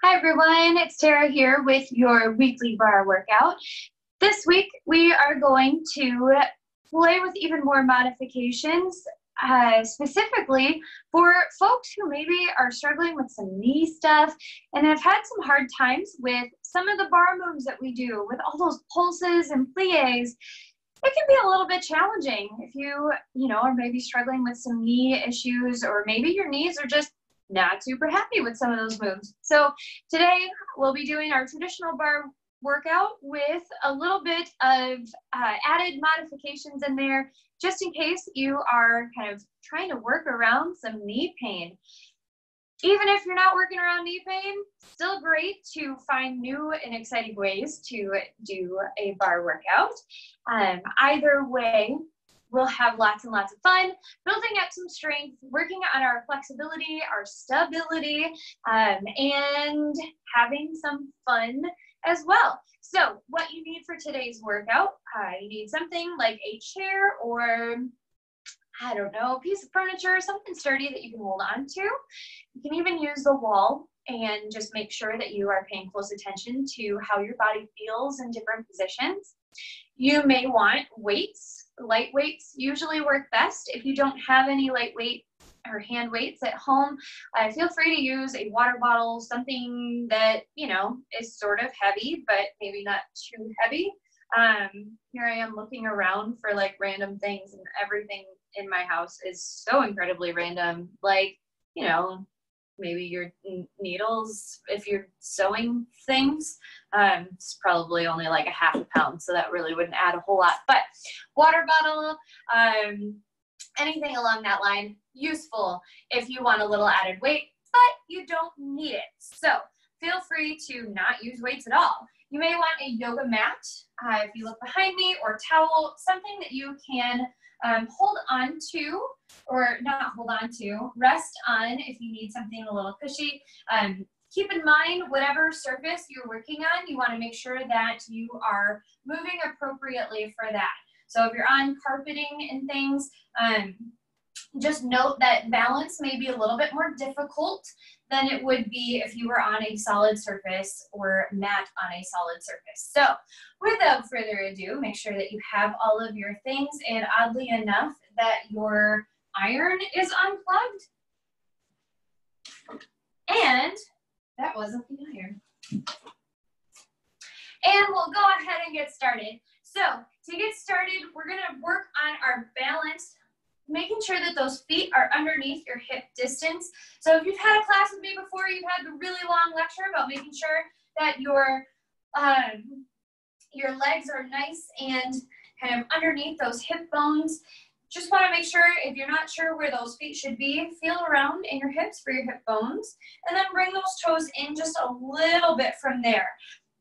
Hi everyone, it's Tara here with your weekly bar workout. This week we are going to play with even more modifications, specifically for folks who maybe are struggling with some knee stuff and have had some hard times with some of the bar moves that we do with all those pulses and plies. It can be a little bit challenging if you are maybe struggling with some knee issues, or maybe your knees are just not super happy with some of those moves. So today we'll be doing our traditional bar workout with a little bit of added modifications in there, just in case you are kind of trying to work around some knee pain. Even if you're not working around knee pain, still great to find new and exciting ways to do a bar workout. Either way, we'll have lots and lots of fun, building up some strength, working on our flexibility, our stability, and having some fun as well. So what you need for today's workout, you need something like a chair or, I don't know, a piece of furniture, something sturdy that you can hold on to. You can even use the wall and just make sure that you are paying close attention to how your body feels in different positions. You may want weights. Light weights usually work best. If you don't have any lightweight or hand weights at home, feel free to use a water bottle, something that, is sort of heavy, but maybe not too heavy. Here I am looking around for like random things, and everything in my house is so incredibly random. Like, maybe your needles, if you're sewing things, it's probably only like a half a pound, so that really wouldn't add a whole lot. But water bottle, anything along that line, useful if you want a little added weight, but you don't need it. So feel free to not use weights at all. You may want a yoga mat, if you look behind me, or towel, something that you can hold on to, or not hold on to, rest on if you need something a little cushy. Keep in mind, whatever surface you're working on, you want to make sure that you are moving appropriately for that. So if you're on carpeting and things, just note that balance may be a little bit more difficult than it would be if you were on a solid surface or mat on a solid surface. So without further ado, make sure that you have all of your things, and oddly enough, that your iron is unplugged. And that wasn't the iron. And we'll go ahead and get started. So to get started, we're gonna work on our balance, making sure that those feet are underneath your hip distance. So if you've had a class with me before, you've had the really long lecture about making sure that your legs are nice and kind of underneath those hip bones. Just want to make sure, if you're not sure where those feet should be, feel around in your hips for your hip bones, and then bring those toes in just a little bit from there.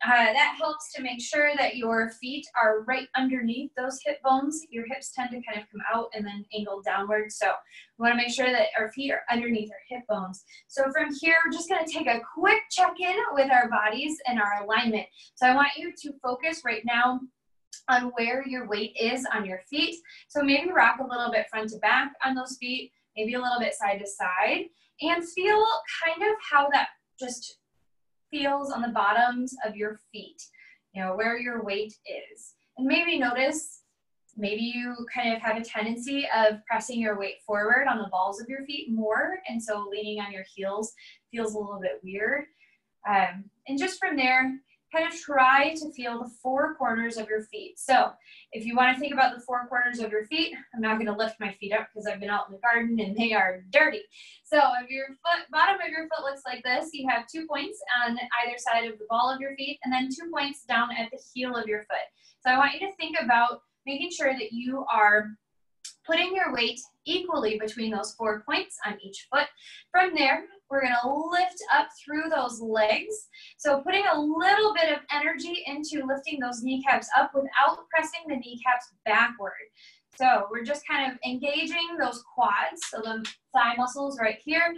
That helps to make sure that your feet are right underneath those hip bones. Your hips tend to kind of come out and then angle downward. So we want to make sure that our feet are underneath our hip bones. So from here, we're just going to take a quick check-in with our bodies and our alignment. So I want you to focus right now on where your weight is on your feet. So maybe rock a little bit front to back on those feet, maybe a little bit side to side, and feel kind of how that just feels on the bottoms of your feet, where your weight is. And maybe notice, maybe you kind of have a tendency of pressing your weight forward on the balls of your feet more, and so leaning on your heels feels a little bit weird. And just from there, kind of try to feel the four corners of your feet. So if you want to think about the four corners of your feet, I'm not going to lift my feet up because I've been out in the garden and they are dirty. So if your bottom of your foot looks like this, you have 2 points on either side of the ball of your feet, and then 2 points down at the heel of your foot. So I want you to think about making sure that you are putting your weight equally between those 4 points on each foot. From there, we're going to lift up through those legs. So putting a little bit of energy into lifting those kneecaps up without pressing the kneecaps backward. So we're just kind of engaging those quads, so the thigh muscles right here.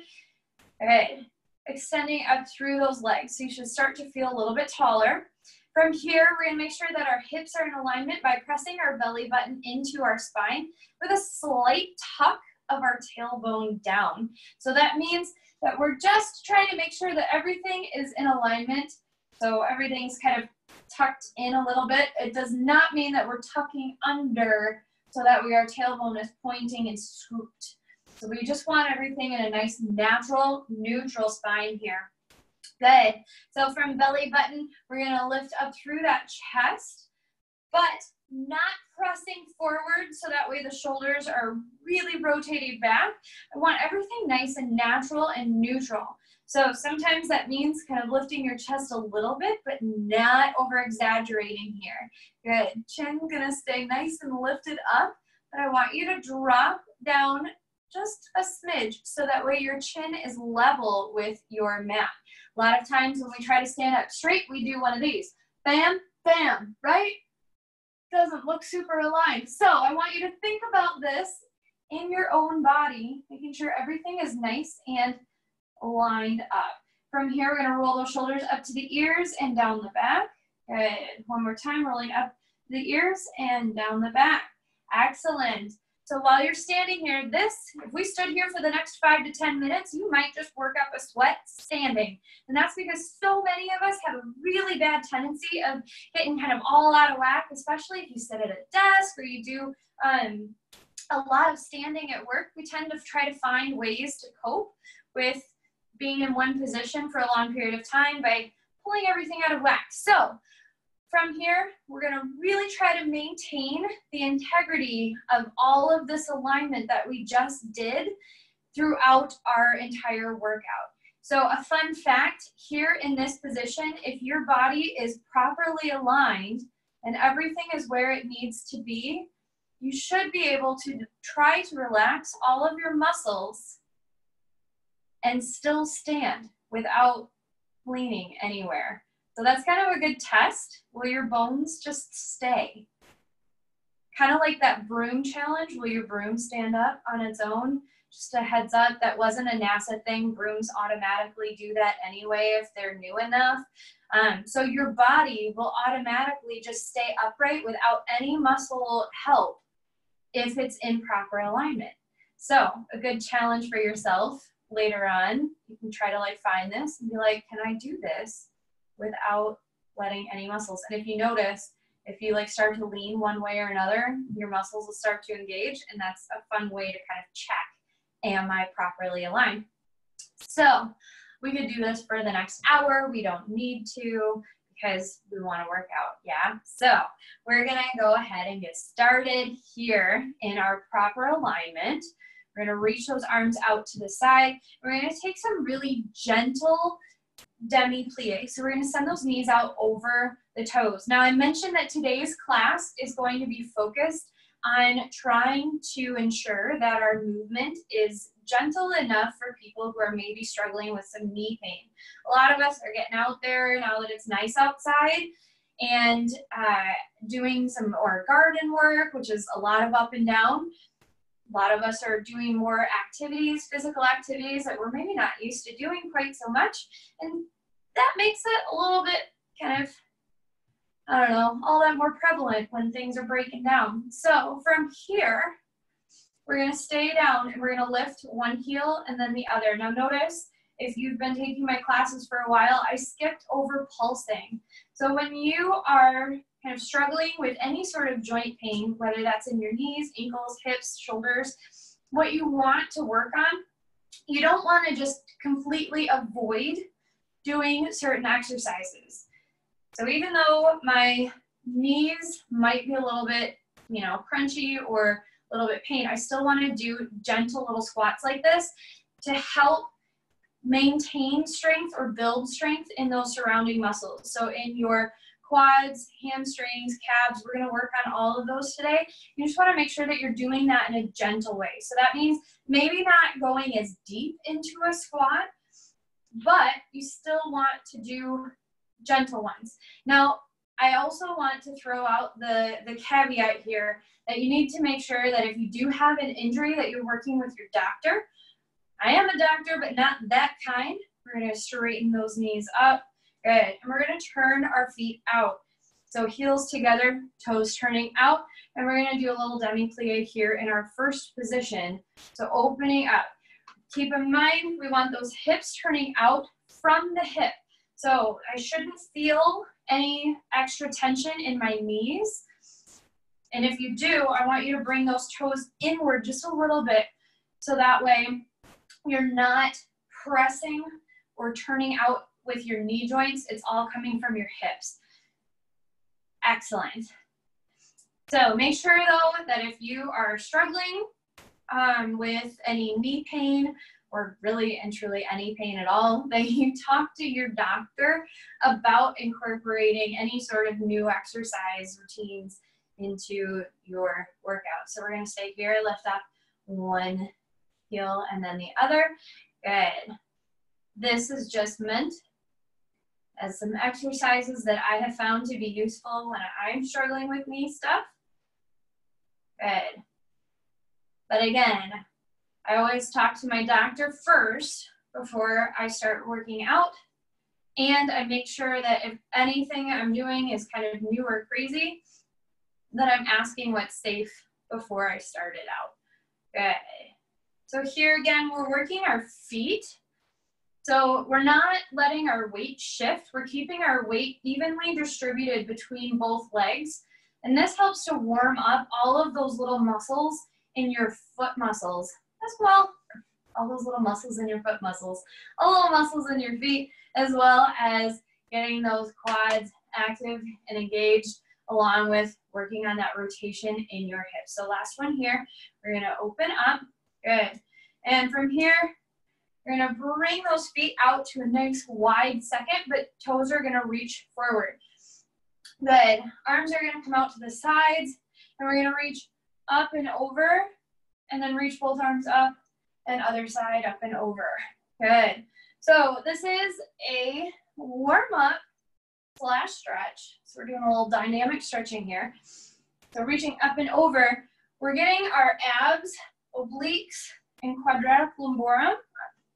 All right, extending up through those legs. So you should start to feel a little bit taller. From here, we're going to make sure that our hips are in alignment by pressing our belly button into our spine with a slight tuck of our tailbone down. So that means that we're just trying to make sure that everything is in alignment. So everything's kind of tucked in a little bit. It does not mean that we're tucking under so that our tailbone is pointing and scooped. So we just want everything in a nice, natural, neutral spine here. Good. So from belly button, we're going to lift up through that chest, but not pressing forward so that way the shoulders are really rotated back. I want everything nice and natural and neutral. So sometimes that means kind of lifting your chest a little bit, but not over exaggerating here. Good. Chin gonna stay nice and lifted up, but I want you to drop down just a smidge so that way your chin is level with your mat. A lot of times when we try to stand up straight, we do one of these. Bam, bam, right? Doesn't look super aligned. So I want you to think about this in your own body, making sure everything is nice and lined up. From here, we're going to roll those shoulders up to the ears and down the back. Good. One more time, rolling up the ears and down the back. Excellent. So while you're standing here, if we stood here for the next 5 to 10 minutes, you might just work up a sweat standing. And that's because so many of us have a really bad tendency of getting kind of all out of whack, especially if you sit at a desk or you do a lot of standing at work. We tend to try to find ways to cope with being in one position for a long period of time by pulling everything out of whack. So from here, we're going to really try to maintain the integrity of all of this alignment that we just did throughout our entire workout. So a fun fact here in this position, if your body is properly aligned and everything is where it needs to be, you should be able to try to relax all of your muscles and still stand without leaning anywhere. So that's kind of a good test. Will your bones just stay? Kind of like that broom challenge. Will your broom stand up on its own? Just a heads up, that wasn't a NASA thing. Brooms automatically do that anyway if they're new enough. So your body will automatically just stay upright without any muscle help if it's in proper alignment. So a good challenge for yourself later on, you can try to find this and be like, can I do this without letting any muscles? And if you notice, if you start to lean one way or another, your muscles will start to engage, and that's a fun way to kind of check, am I properly aligned? So we could do this for the next hour. We don't need to because we want to work out, yeah? So we're gonna go ahead and get started here in our proper alignment. We're gonna reach those arms out to the side. We're gonna take some really gentle demi-plie. So we're going to send those knees out over the toes. Now I mentioned that today's class is going to be focused on trying to ensure that our movement is gentle enough for people who are maybe struggling with some knee pain. A lot of us are getting out there now that it's nice outside and doing some garden work, which is a lot of up and down. A lot of us are doing more activities, physical activities that we're maybe not used to doing quite so much. And that makes it a little bit kind of, I don't know, all that more prevalent when things are breaking down. So from here, we're going to stay down and we're going to lift one heel and then the other. Now notice, if you've been taking my classes for a while, I skipped over pulsing. So when you are kind of struggling with any sort of joint pain, whether that's in your knees, ankles, hips, shoulders, what you want to work on, you don't want to just completely avoid doing certain exercises. So even though my knees might be a little bit, crunchy or a little bit pain, I still want to do gentle little squats like this to help maintain strength or build strength in those surrounding muscles. So in your quads, hamstrings, calves, we're going to work on all of those today. You just want to make sure that you're doing that in a gentle way. So that means maybe not going as deep into a squat, but you still want to do gentle ones. Now, I also want to throw out the caveat here that you need to make sure that if you do have an injury that you're working with your doctor. I am a doctor, but not that kind. We're going to straighten those knees up. Good. And we're going to turn our feet out. So heels together, toes turning out, and we're gonna do a little demi-plie here in our first position. So opening up. Keep in mind, we want those hips turning out from the hip. So I shouldn't feel any extra tension in my knees. And if you do, I want you to bring those toes inward just a little bit, so that way you're not pressing or turning out with your knee joints. It's all coming from your hips. Excellent. So make sure though that if you are struggling with any knee pain, or really and truly any pain at all, that you talk to your doctor about incorporating any sort of new exercise routines into your workout. So we're gonna stay here, lift up one heel and then the other. Good. This is just meant as some exercises that I have found to be useful when I'm struggling with knee stuff. Good. But again, I always talk to my doctor first before I start working out. And I make sure that if anything I'm doing is kind of new or crazy, that I'm asking what's safe before I start it out. Good. So here again, we're working our feet. So we're not letting our weight shift. We're keeping our weight evenly distributed between both legs. And this helps to warm up all of those little muscles in your foot muscles as well. All those little muscles in your foot muscles, all little muscles in your feet, as well as getting those quads active and engaged, along with working on that rotation in your hips. So last one here, we're gonna open up, good. And from here, you're gonna bring those feet out to a nice wide second, but toes are gonna reach forward. Good, arms are gonna come out to the sides, and we're gonna reach up and over, and then reach both arms up, and other side up and over. Good. So this is a warm-up / stretch. So we're doing a little dynamic stretching here. So reaching up and over, we're getting our abs, obliques, and quadratic lumborum,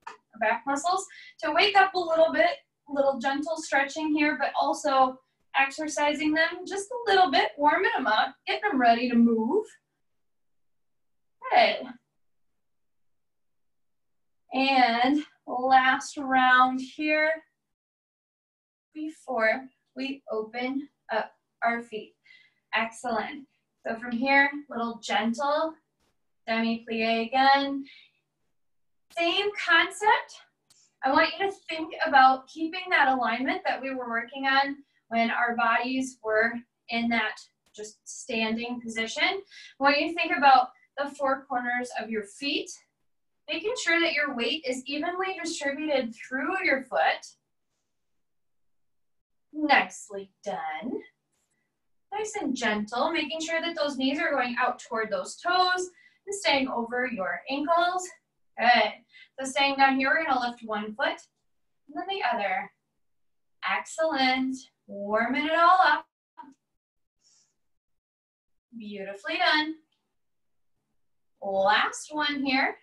our back muscles, to wake up a little bit, little gentle stretching here, but also exercising them just a little bit, warming them up, getting them ready to move. Good. And last round here before we open up our feet. Excellent. So from here, little gentle demi-plie again. Same concept. I want you to think about keeping that alignment that we were working on when our bodies were in that just standing position. I want you to think about the four corners of your feet, making sure that your weight is evenly distributed through your foot. Nicely done. Nice and gentle, making sure that those knees are going out toward those toes and staying over your ankles. Good. So staying down here, we're gonna lift one foot and then the other. Excellent. Warming it all up. Beautifully done. Last one here.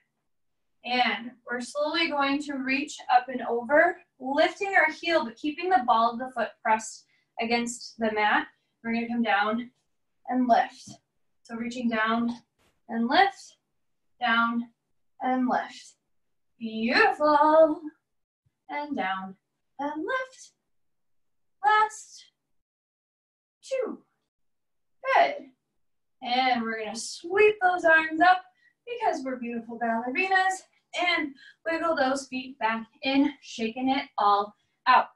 And we're slowly going to reach up and over, lifting our heel, but keeping the ball of the foot pressed against the mat. We're gonna come down and lift. So reaching down and lift, down and lift. Beautiful. And down and lift. Last two. Good. And we're gonna sweep those arms up because we're beautiful ballerinas, and wiggle those feet back in, shaking it all out.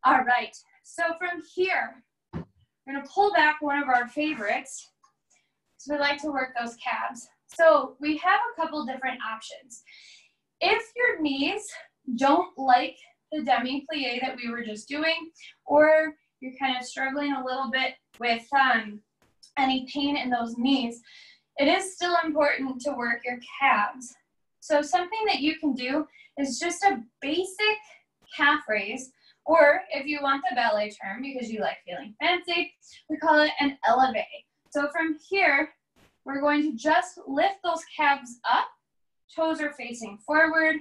All right, so from here, we're gonna pull back one of our favorites, because we like to work those calves. So we have a couple different options. If your knees don't like the demi-plie that we were just doing, or you're kind of struggling a little bit with any pain in those knees, it is still important to work your calves. So something that you can do is just a basic calf raise, or if you want the ballet term because you like feeling fancy, we call it an elevate. So from here, we're going to just lift those calves up, toes are facing forward,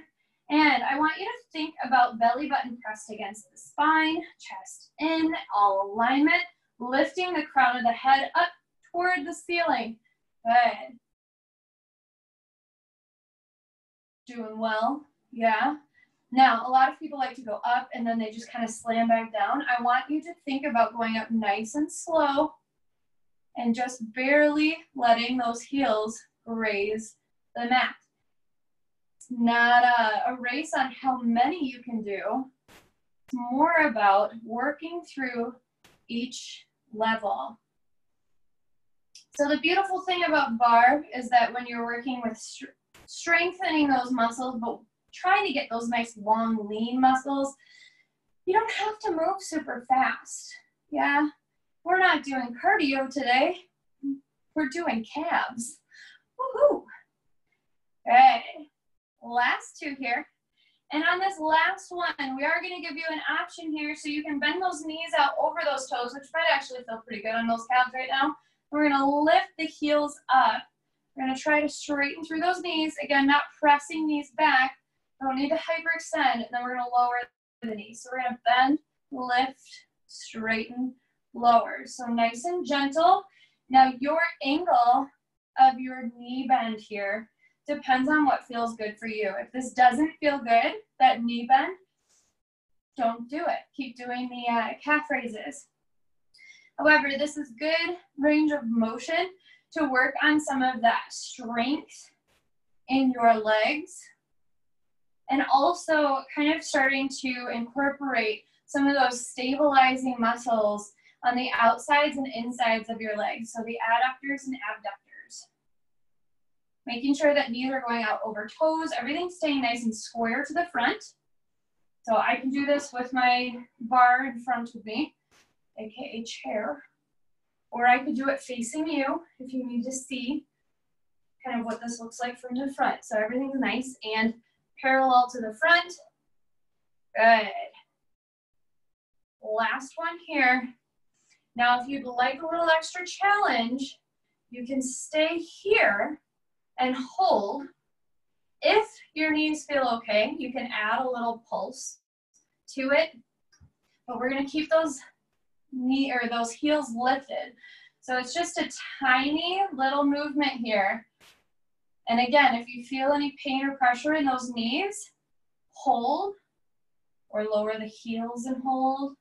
and I want you to think about belly button pressed against the spine, chest in, all alignment, lifting the crown of the head up toward the ceiling. Good. Doing well, yeah. Now, a lot of people like to go up and then they just kind of slam back down. I want you to think about going up nice and slow and just barely letting those heels graze the mat. It's not a race on how many you can do. It's more about working through each level. So the beautiful thing about barre is that when you're working with strengthening those muscles, but trying to get those nice long lean muscles, you don't have to move super fast. Yeah, we're not doing cardio today. We're doing calves. Woohoo! Okay, last two here. And on this last one, we are going to give you an option here so you can bend those knees out over those toes, which might actually feel pretty good on those calves right now. We're going to lift the heels up. We're going to try to straighten through those knees. Again, not pressing knees back. Don't need to hyperextend. And then we're going to lower the knees. So we're going to bend, lift, straighten, lower. So nice and gentle. Now your angle of your knee bend here depends on what feels good for you. If this doesn't feel good, that knee bend, don't do it. Keep doing the calf raises. However, this is good range of motion to work on some of that strength in your legs, and also kind of starting to incorporate some of those stabilizing muscles on the outsides and insides of your legs, so the adductors and abductors. Making sure that knees are going out over toes, everything's staying nice and square to the front. So I can do this with my bar in front of me, aka chair, or I could do it facing you if you need to see kind of what this looks like from the front. So everything's nice and parallel to the front. Good. Last one here. Now, if you'd like a little extra challenge, you can stay here and hold. If your knees feel okay, you can add a little pulse to it, but we're going to keep those those heels lifted. So it's just a tiny little movement here. And again, if you feel any pain or pressure in those knees, hold, or lower the heels and hold,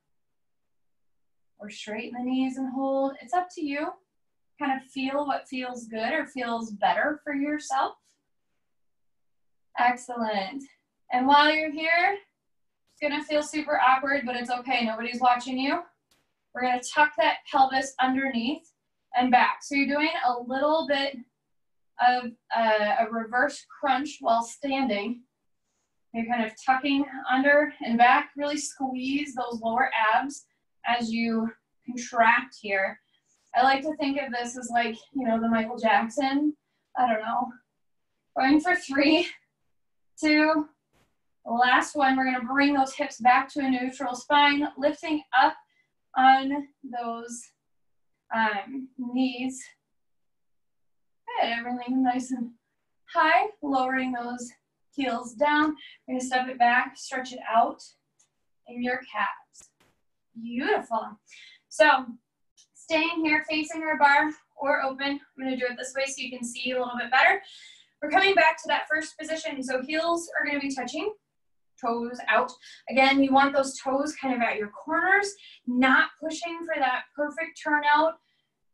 or straighten the knees and hold. It's up to you. Kind of feel what feels good or feels better for yourself. Excellent. And while you're here, it's gonna feel super awkward, but it's okay, nobody's watching you. We're gonna tuck that pelvis underneath and back. So you're doing a little bit of a reverse crunch while standing. You're kind of tucking under and back, really squeeze those lower abs as you contract here. I like to think of this as like, you know, the Michael Jackson, I don't know, going for 3, 2, the last one. We're gonna bring those hips back to a neutral spine, lifting up on those knees. Good, everything nice and high, lowering those heels down. We're gonna step it back, stretch it out in your calves. Beautiful. So staying here facing our bar or open. I'm gonna do it this way so you can see a little bit better. We're coming back to that first position. So heels are gonna be touching, toes out. Again, you want those toes kind of at your corners, not pushing for that perfect turnout.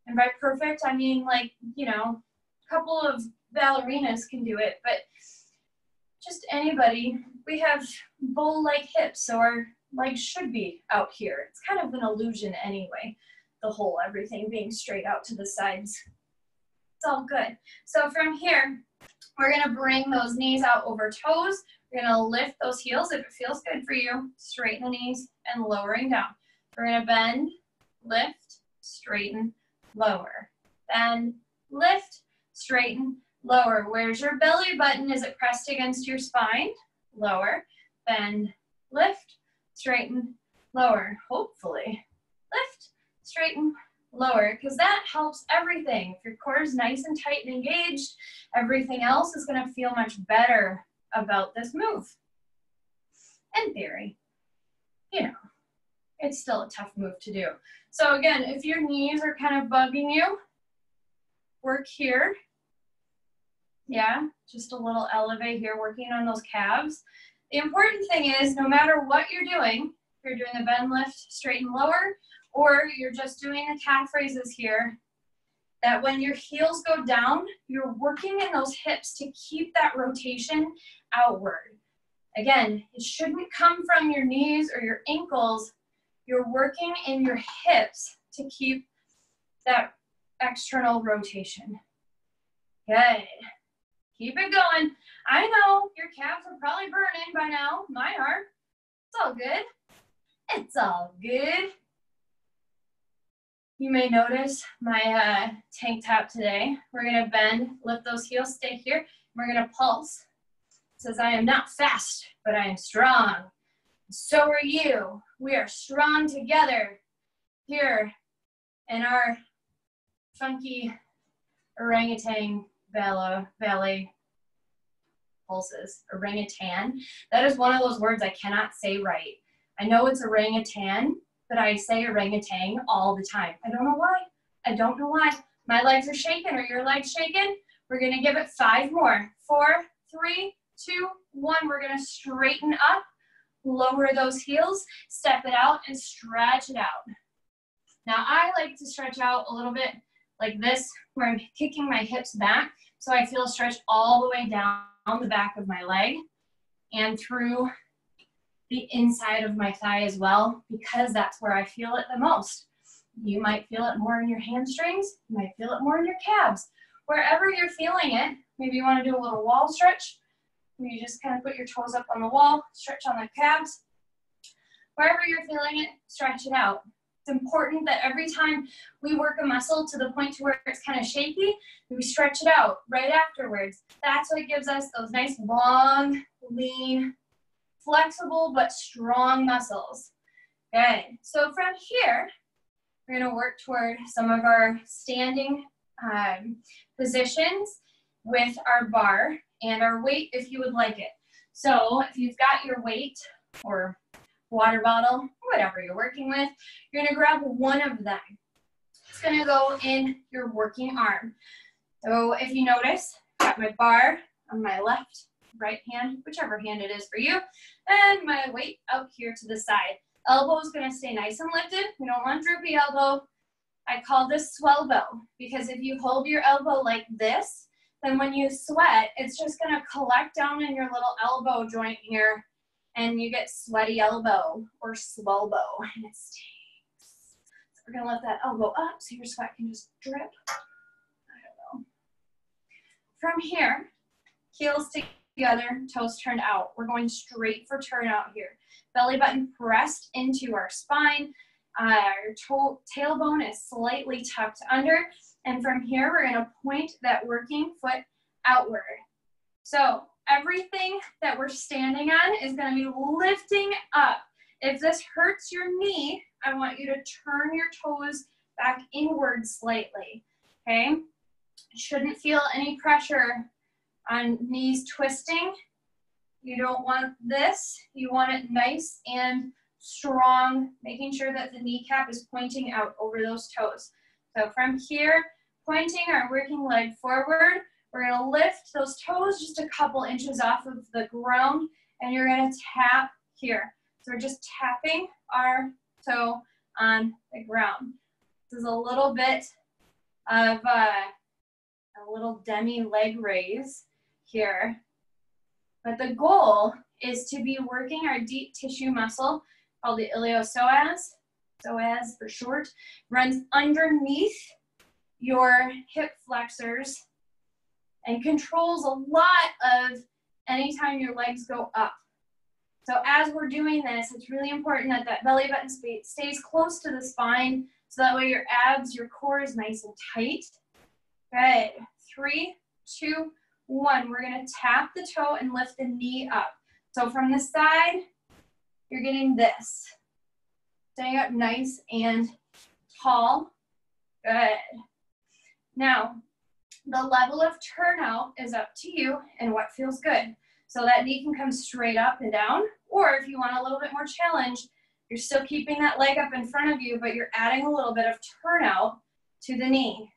And by perfect, I mean like, you know, a couple of ballerinas can do it, but just anybody. We have bowl-like hips, so our legs should be out here. It's kind of an illusion anyway, the whole everything being straight out to the sides. It's all good. So from here, we're gonna bring those knees out over toes. We're gonna lift those heels if it feels good for you. Straighten the knees and lowering down. We're gonna bend, lift, straighten, lower. Bend, lift, straighten, lower. Where's your belly button? Is it pressed against your spine? Lower. Bend, lift, straighten, lower. Hopefully. Lift, straighten, lower, because that helps everything. If your core is nice and tight and engaged, everything else is going to feel much better about this move. In theory, you know, it's still a tough move to do. So again, if your knees are kind of bugging you, work here. Yeah, just a little elevate here, working on those calves. The important thing is, no matter what you're doing, if you're doing the bend lift straight and lower, or you're just doing the calf raises here, that when your heels go down, you're working in those hips to keep that rotation outward. Again, it shouldn't come from your knees or your ankles. You're working in your hips to keep that external rotation. Good. Keep it going. I know your calves are probably burning by now. Mine are. It's all good. It's all good. You may notice my tank top today. We're gonna bend, lift those heels, stay here. We're gonna pulse. It says, I am not fast, but I am strong. So are you. We are strong together here in our funky orangutan ballet pulses. Orangutan. That is one of those words I cannot say right. I know it's orangutan, but I say orangutan all the time. I don't know why. I don't know why. My legs are shaking. Are your legs shaking? We're going to give it 5 more. 4, 3, 2, 1. We're going to straighten up, lower those heels, step it out, and stretch it out. Now, I like to stretch out a little bit like this, where I'm kicking my hips back, so I feel a stretch all the way down the back of my leg and through the inside of my thigh as well, because that's where I feel it the most. You might feel it more in your hamstrings, you might feel it more in your calves. Wherever you're feeling it, maybe you want to do a little wall stretch, where you just kind of put your toes up on the wall, stretch on the calves. Wherever you're feeling it, stretch it out. It's important that every time we work a muscle to the point to where it's kind of shaky, we stretch it out right afterwards. That's what gives us those nice, long, lean, flexible, but strong muscles. Good. So from here, we're going to work toward some of our standing positions with our bar and our weight if you would like it. So if you've got your weight or water bottle, whatever you're working with, you're gonna grab one of them. It's gonna go in your working arm. So if you notice, I've got my bar on my left, right hand, whichever hand it is for you, and my weight out here to the side. Elbow is gonna stay nice and lifted. We don't want droopy elbow. I call this swellbow, because if you hold your elbow like this, then when you sweat, it's just gonna collect down in your little elbow joint here, and you get sweaty elbow or swellbow, and it stinks. So we're gonna lift that elbow up so your sweat can just drip. I don't know. From here, heels together, toes turned out. We're going straight for turnout here. Belly button pressed into our spine. Our tailbone is slightly tucked under. And from here, we're gonna point that working foot outward. So everything that we're standing on is going to be lifting up. If this hurts your knee, I want you to turn your toes back inward slightly, okay? Shouldn't feel any pressure on knees twisting. You don't want this. You want it nice and strong, making sure that the kneecap is pointing out over those toes. So from here, pointing our working leg forward, we're gonna lift those toes just a couple inches off of the ground, and you're gonna tap here. So we're just tapping our toe on the ground. This is a little bit of a little demi leg raise here. But the goal is to be working our deep tissue muscle called the iliopsoas, psoas for short, runs underneath your hip flexors and controls a lot of anytime your legs go up. So as we're doing this, it's really important that that belly button stays close to the spine, so that way your abs, your core is nice and tight. Good. 3, 2, 1. We're gonna tap the toe and lift the knee up. So from the side, you're getting this. Staying up nice and tall. Good. Now, the level of turnout is up to you and what feels good. So that knee can come straight up and down, or if you want a little bit more challenge, You're still keeping that leg up in front of you, but you're adding a little bit of turnout to the knee.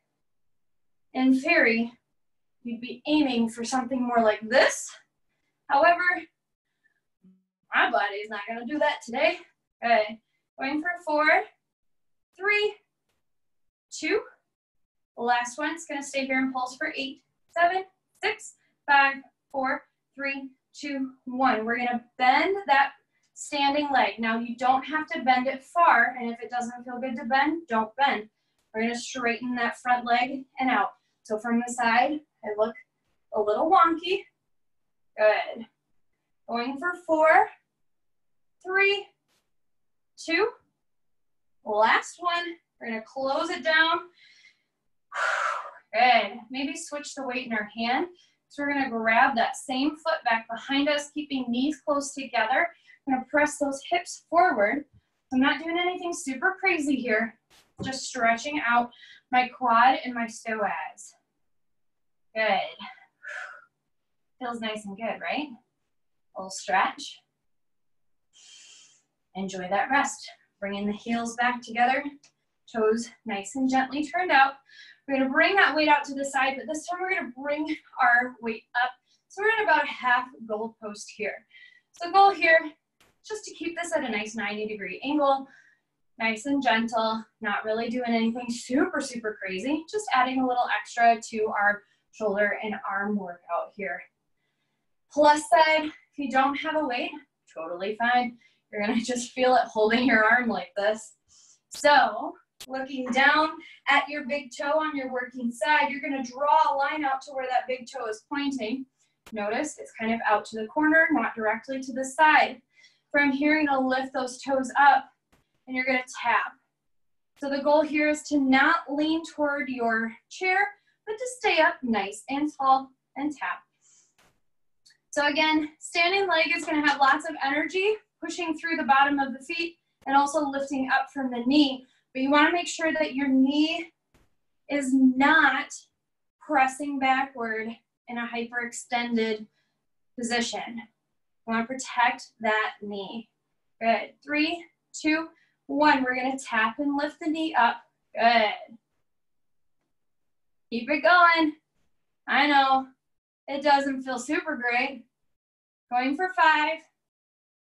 In theory, you'd be aiming for something more like this. However, my body is not going to do that today. Good. Going for 4, 3, 2. The last one is going to stay here and pulse for 8, 7, 6, 5, 4, 3, 2, 1. We're going to bend that standing leg. Now, you don't have to bend it far, and if it doesn't feel good to bend, don't bend. We're going to straighten that front leg and out. So from the side, I look a little wonky. Good. Going for 4, 3, 2. Last one. We're going to close it down. Good. Maybe switch the weight in our hand. So we're going to grab that same foot back behind us, keeping knees close together. I'm going to press those hips forward. I'm not doing anything super crazy here. Just stretching out my quad and my psoas. Good. Feels nice and good, right? A little stretch. Enjoy that rest. Bringing the heels back together. Toes nice and gently turned out. We're going to bring that weight out to the side, but this time we're going to bring our weight up. So we're at about a half goalpost here. So goal here, just to keep this at a nice 90-degree angle, nice and gentle, not really doing anything super, super crazy, just adding a little extra to our shoulder and arm workout here. Plus side, if you don't have a weight, totally fine. You're going to just feel it holding your arm like this. So looking down at your big toe on your working side, you're going to draw a line out to where that big toe is pointing. Notice it's kind of out to the corner, not directly to the side. From here, you're going to lift those toes up and you're going to tap. So the goal here is to not lean toward your chair, but to stay up nice and tall and tap. So again, standing leg is going to have lots of energy, pushing through the bottom of the feet and also lifting up from the knee. But you want to make sure that your knee is not pressing backward in a hyperextended position. You want to protect that knee. Good. 3, 2, 1. We're going to tap and lift the knee up. Good. Keep it going. I know it doesn't feel super great. Going for 5,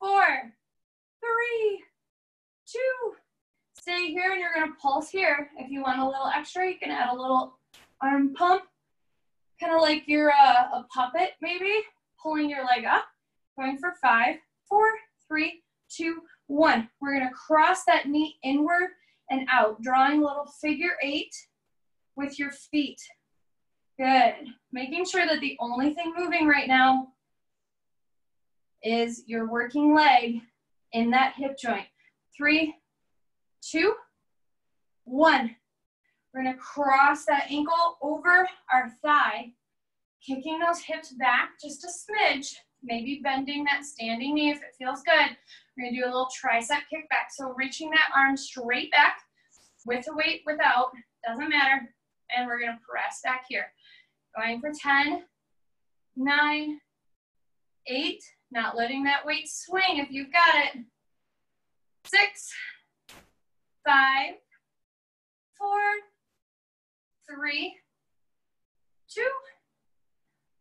4, 3, 2. Stay here and you're going to pulse here. If you want a little extra, you can add a little arm pump. Kind of like you're a puppet maybe, pulling your leg up. Going for 5, 4, 3, 2, 1. We're going to cross that knee inward and out, drawing a little figure 8 with your feet. Good. Making sure that the only thing moving right now is your working leg in that hip joint. 3, 2, 1. We're going to cross that ankle over our thigh, kicking those hips back just a smidge, maybe bending that standing knee if it feels good. We're going to do a little tricep kick back. So reaching that arm straight back with a weight, without, doesn't matter. And we're going to press back here. Going for 10, 9, 8, not letting that weight swing if you've got it. 6, 5, 4, 3, 2.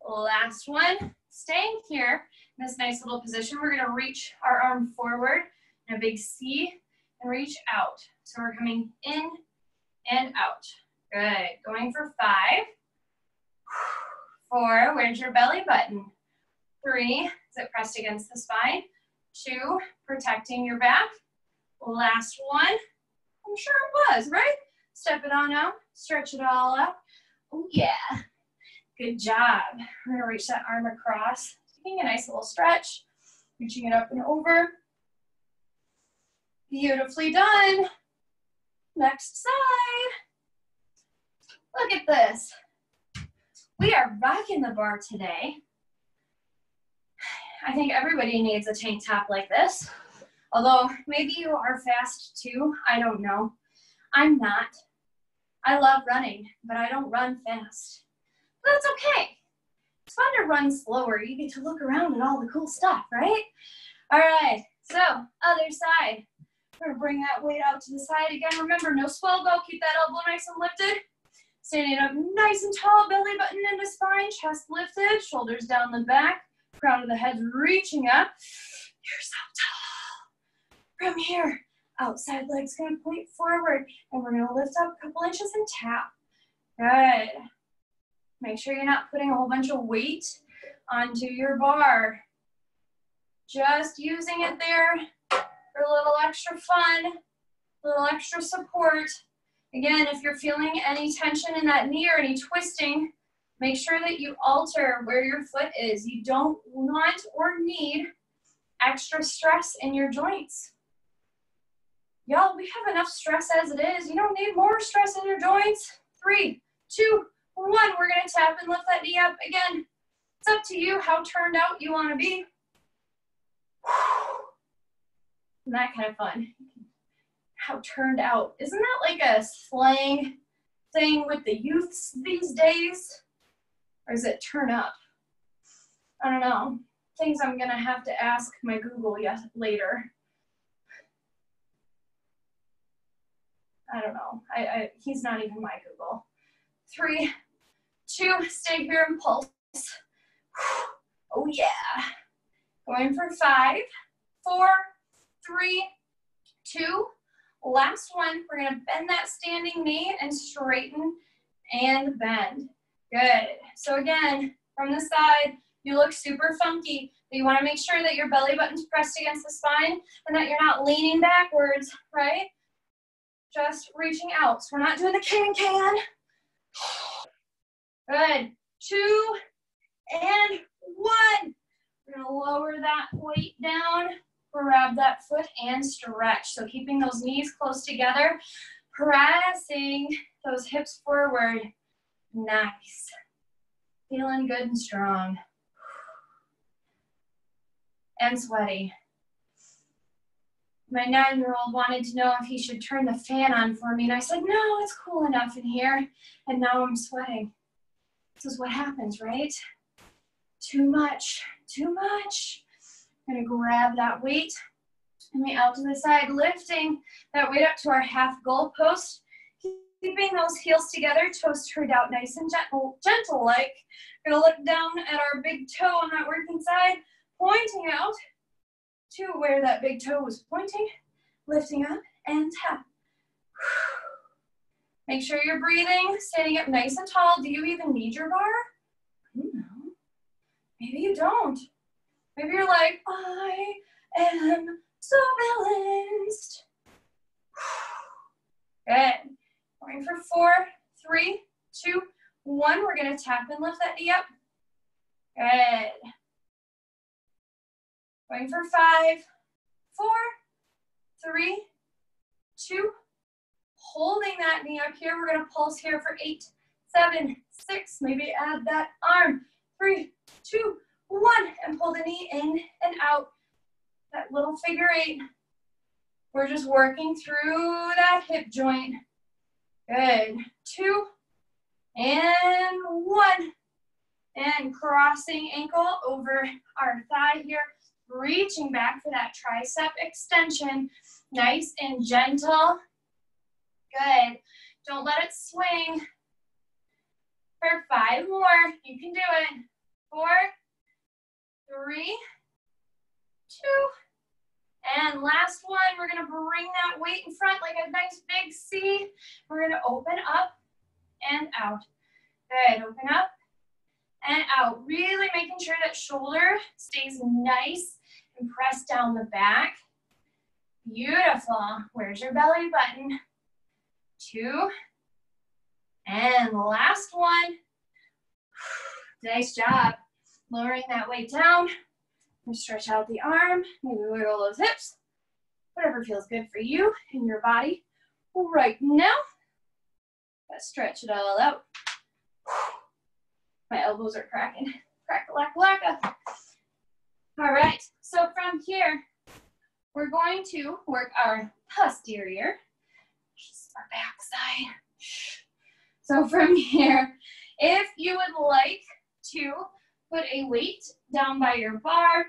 Last one. Staying here in this nice little position, we're going to reach our arm forward in a big C and reach out. So we're coming in and out. Good. Going for 5, 4. Where's your belly button? 3. Is it pressed against the spine? 2. Protecting your back. Last one. I'm sure it was, right? Step it on out. Stretch it all out. Oh, yeah. Good job. We're going to reach that arm across. Taking a nice little stretch. Reaching it up and over. Beautifully done. Next side. Look at this. We are rocking the bar today. I think everybody needs a tank top like this. Although maybe you are fast too. I don't know. I'm not. I love running, but I don't run fast. But that's okay. It's fun to run slower. You get to look around at all the cool stuff, right? All right, so other side. We're gonna bring that weight out to the side. Again, remember, no swell though. Keep that elbow nice and lifted. Standing up nice and tall, belly button into spine, chest lifted, shoulders down the back, crown of the head reaching up. You're so tall. From here, outside leg's gonna point forward, and we're gonna lift up a couple inches and tap. Good. Make sure you're not putting a whole bunch of weight onto your bar. Just using it there for a little extra fun, a little extra support. Again, if you're feeling any tension in that knee or any twisting, make sure that you alter where your foot is. You don't want or need extra stress in your joints. Y'all, we have enough stress as it is. You don't need more stress in your joints. 3, 2, 1. We're gonna tap and lift that knee up. Again, it's up to you how turned out you wanna be. Isn't that kind of fun? How turned out. Isn't that like a slang thing with the youths these days? Or is it turn up? I don't know. Things I'm gonna have to ask my Google later. I don't know. He's not even my Google. 3, 2, stay here and pulse. Oh yeah. Going for 5, 4, 3, 2, last one. We're gonna bend that standing knee and straighten and bend. Good. So again, from the side, you look super funky, but you wanna make sure that your belly button's pressed against the spine and that you're not leaning backwards, right? Just reaching out. So we're not doing the can. Good. 2 and 1. We're gonna lower that weight down, grab that foot and stretch. So keeping those knees close together, pressing those hips forward. Nice. Feeling good and strong. And sweaty. My 9-year-old wanted to know if he should turn the fan on for me, and I said, no, it's cool enough in here. And now I'm sweating. This is what happens, right? Too much, too much. I'm gonna grab that weight and we out to the side, lifting that weight up to our half goal post. Keeping those heels together, toes turned out nice and gentle like. We're gonna look down at our big toe on that working side, pointing out to where that big toe was pointing, lifting up and tap. Make sure you're breathing, standing up nice and tall. Do you even need your bar? I don't know. Maybe you don't. Maybe you're like, I am so balanced. Good. Going for 4, 3, 2, 1. We're gonna tap and lift that knee up. Good. Going for 5, 4, 3, 2. Holding that knee up here. We're gonna pulse here for 8, 7, 6. Maybe add that arm. 3, 2, 1. And pull the knee in and out. That little figure 8. We're just working through that hip joint. Good. 2 and 1. And crossing ankle over our thigh here. Reaching back for that tricep extension. Nice and gentle. Good. Don't let it swing. For 5 more. You can do it. 4, 3, 2. And last one, we're gonna bring that weight in front like a nice big C. We're gonna open up and out. Good, open up and out. Really making sure that shoulder stays nice and pressed down the back. Beautiful. Where's your belly button? 2. And last one. Nice job. Lowering that weight down. And stretch out the arm, maybe wiggle those hips, whatever feels good for you and your body right now. Gotta stretch it all out. My elbows are cracking. Crack-a-lack-a-lacka. All right, so from here, we're going to work our posterior, which is our back side. So from here, if you would like to put a weight down by your bar,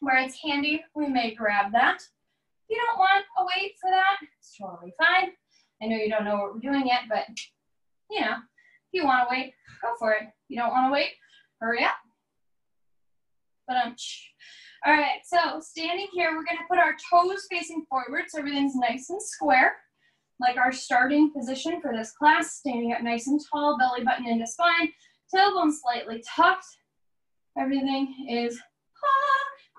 where it's handy, we may grab that. If you don't want a wait for that, it's totally fine. I know you don't know what we're doing yet, but you know, if you want to wait, go for it. If you don't want to wait, hurry up. All right, so standing here, we're gonna put our toes facing forward so everything's nice and square, like our starting position for this class, standing up nice and tall, belly button into spine, tailbone slightly tucked. Everything is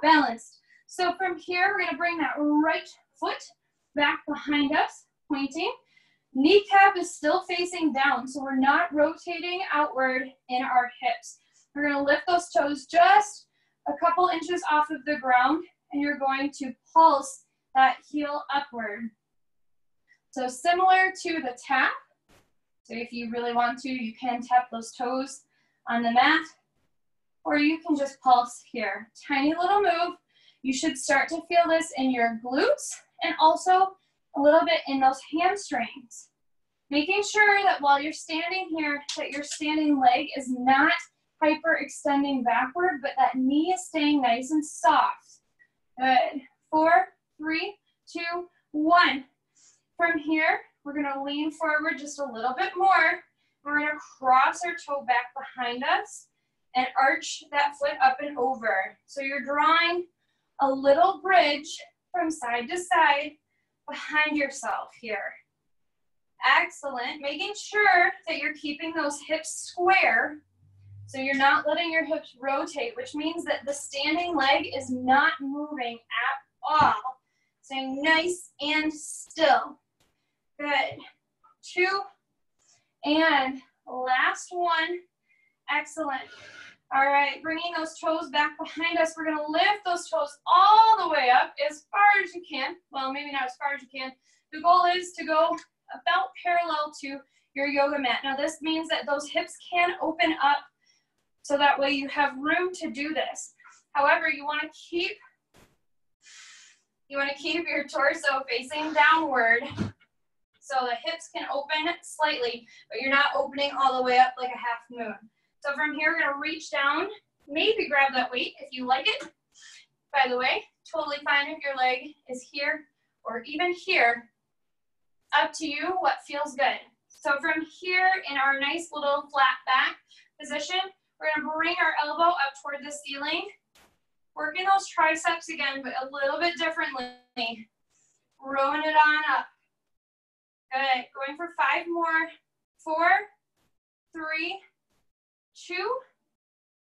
balanced. So from here, we're gonna bring that right foot back behind us, pointing. Kneecap is still facing down, so we're not rotating outward in our hips. We're gonna lift those toes just a couple inches off of the ground, and you're going to pulse that heel upward. So similar to the tap. So if you really want to, you can tap those toes on the mat, or you can just pulse here. Tiny little move. You should start to feel this in your glutes and also a little bit in those hamstrings. Making sure that while you're standing here, that your standing leg is not hyperextending backward, but that knee is staying nice and soft. Good. 4, 3, 2, 1. From here, we're gonna lean forward just a little bit more. We're gonna cross our toe back behind us and arch that foot up and over. So you're drawing a little bridge from side to side behind yourself here. Excellent. Making sure that you're keeping those hips square. So you're not letting your hips rotate, which means that the standing leg is not moving at all. Staying nice and still. Good. 2, and last one. Excellent. All right, bringing those toes back behind us. We're gonna lift those toes all the way up as far as you can. Well, maybe not as far as you can. The goal is to go about parallel to your yoga mat. Now this means that those hips can open up, so that way you have room to do this. However, you wanna keep your torso facing downward so the hips can open slightly, but you're not opening all the way up like a half moon. So from here, we're gonna reach down, maybe grab that weight if you like it. By the way, totally fine if your leg is here or even here. Up to you, what feels good. So from here, in our nice little flat back position, we're gonna bring our elbow up toward the ceiling. Working those triceps again, but a little bit differently. Rolling it on up. Good, going for 5 more. 4, 3, 2,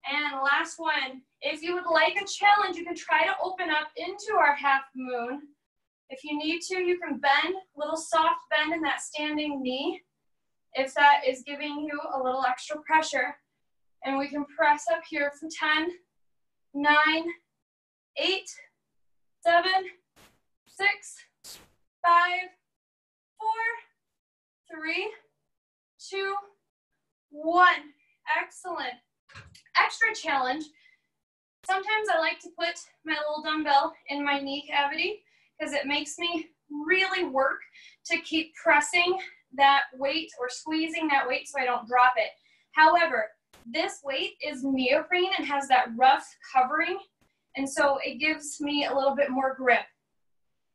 and last one. If you would like a challenge, you can try to open up into our half moon. If you need to, you can bend, a little soft bend in that standing knee, if that is giving you a little extra pressure. And we can press up here for 10, 9, 8, 7, 6, 5, 4, 3, 2, 1. Excellent. Extra challenge. Sometimes I like to put my little dumbbell in my knee cavity because it makes me really work to keep pressing that weight or squeezing that weight so I don't drop it. However, this weight is neoprene and has that rough covering, and so it gives me a little bit more grip.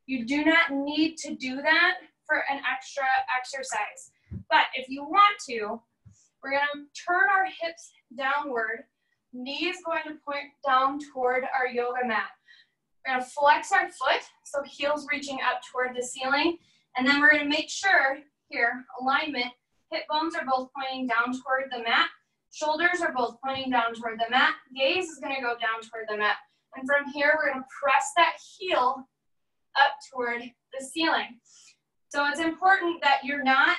You do not need to do that for an extra exercise. But if you want to, we're gonna turn our hips downward. Knee is going to point down toward our yoga mat. We're gonna flex our foot, so heels reaching up toward the ceiling. And then we're gonna make sure, here, alignment, hip bones are both pointing down toward the mat. Shoulders are both pointing down toward the mat. Gaze is gonna go down toward the mat. And from here, we're gonna press that heel up toward the ceiling. So it's important that you're not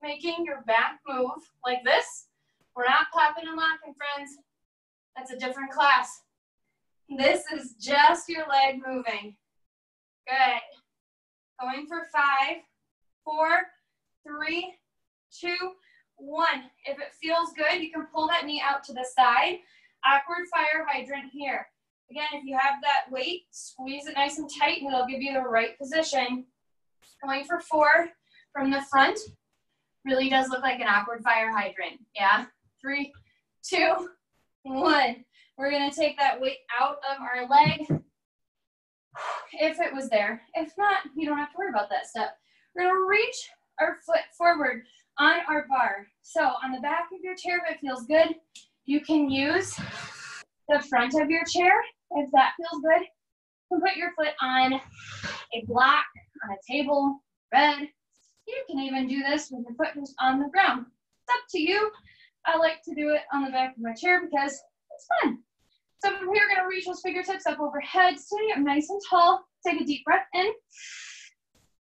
making your back move like this. We're not popping and locking, friends. That's a different class. This is just your leg moving. Good. Going for 5, 4, 3, 2, 1. If it feels good, you can pull that knee out to the side. Awkward fire hydrant here. Again, if you have that weight, squeeze it nice and tight and it'll give you the right position. Going for 4 from the front. Really does look like an awkward fire hydrant. Yeah. 3, 2, 1. We're gonna take that weight out of our leg. if it was there. If not, you don't have to worry about that step. We're gonna reach our foot forward on our bar. So on the back of your chair, if it feels good, you can use the front of your chair. If that feels good, you can put your foot on a block, on a table, bed. You can even do this with your foot just on the ground. It's up to you. I like to do it on the back of my chair because it's fun. So from here, we're gonna reach those fingertips up overhead, sitting up nice and tall. Take a deep breath in.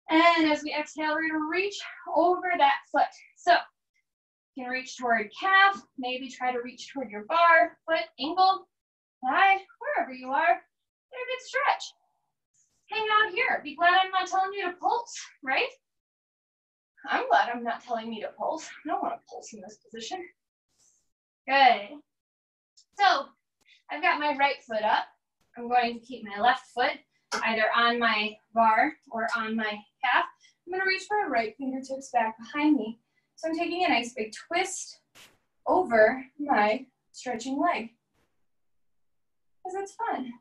And as we exhale, we're gonna reach over that foot. So you can reach toward calf, maybe try to reach toward your bar, foot, ankle, thigh, wherever you are. Get a good stretch. Hang out here. Be glad I'm not telling you to pulse, right? I'm glad I'm not telling me to pulse. I don't want to pulse in this position. Good. So I've got my right foot up. I'm going to keep my left foot either on my bar or on my calf. I'm going to reach my right fingertips back behind me. So I'm taking a nice big twist over my stretching leg. Because it's fun.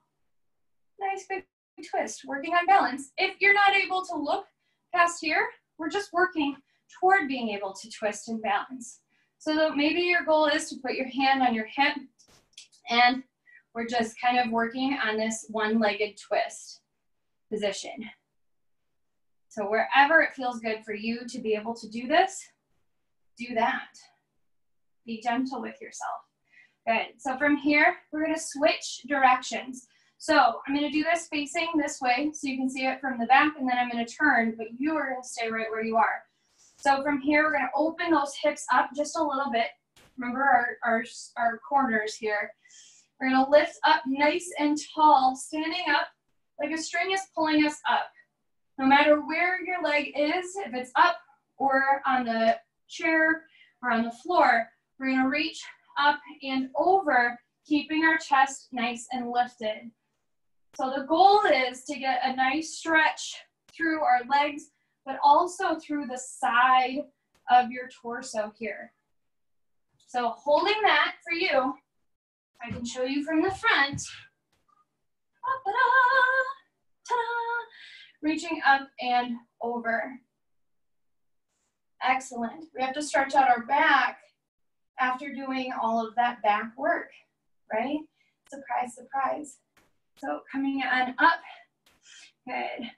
Nice big twist, working on balance. If you're not able to look past here, we're just working toward being able to twist and balance. So maybe your goal is to put your hand on your hip and we're just kind of working on this one-legged twist position. So wherever it feels good for you to be able to do this, do that. Be gentle with yourself. Good. So from here, we're going to switch directions. So I'm going to do this facing this way so you can see it from the back, and then I'm going to turn, but you are going to stay right where you are. So from here, we're going to open those hips up just a little bit. Remember our corners here. We're going to lift up nice and tall, standing up like a string is pulling us up. No matter where your leg is, if it's up or on the chair or on the floor, we're going to reach up and over, keeping our chest nice and lifted. So the goal is to get a nice stretch through our legs, but also through the side of your torso here. So holding that for you, I can show you from the front. Reaching up and over. Excellent. We have to stretch out our back after doing all of that back work, right? Surprise, surprise. So coming on up, good.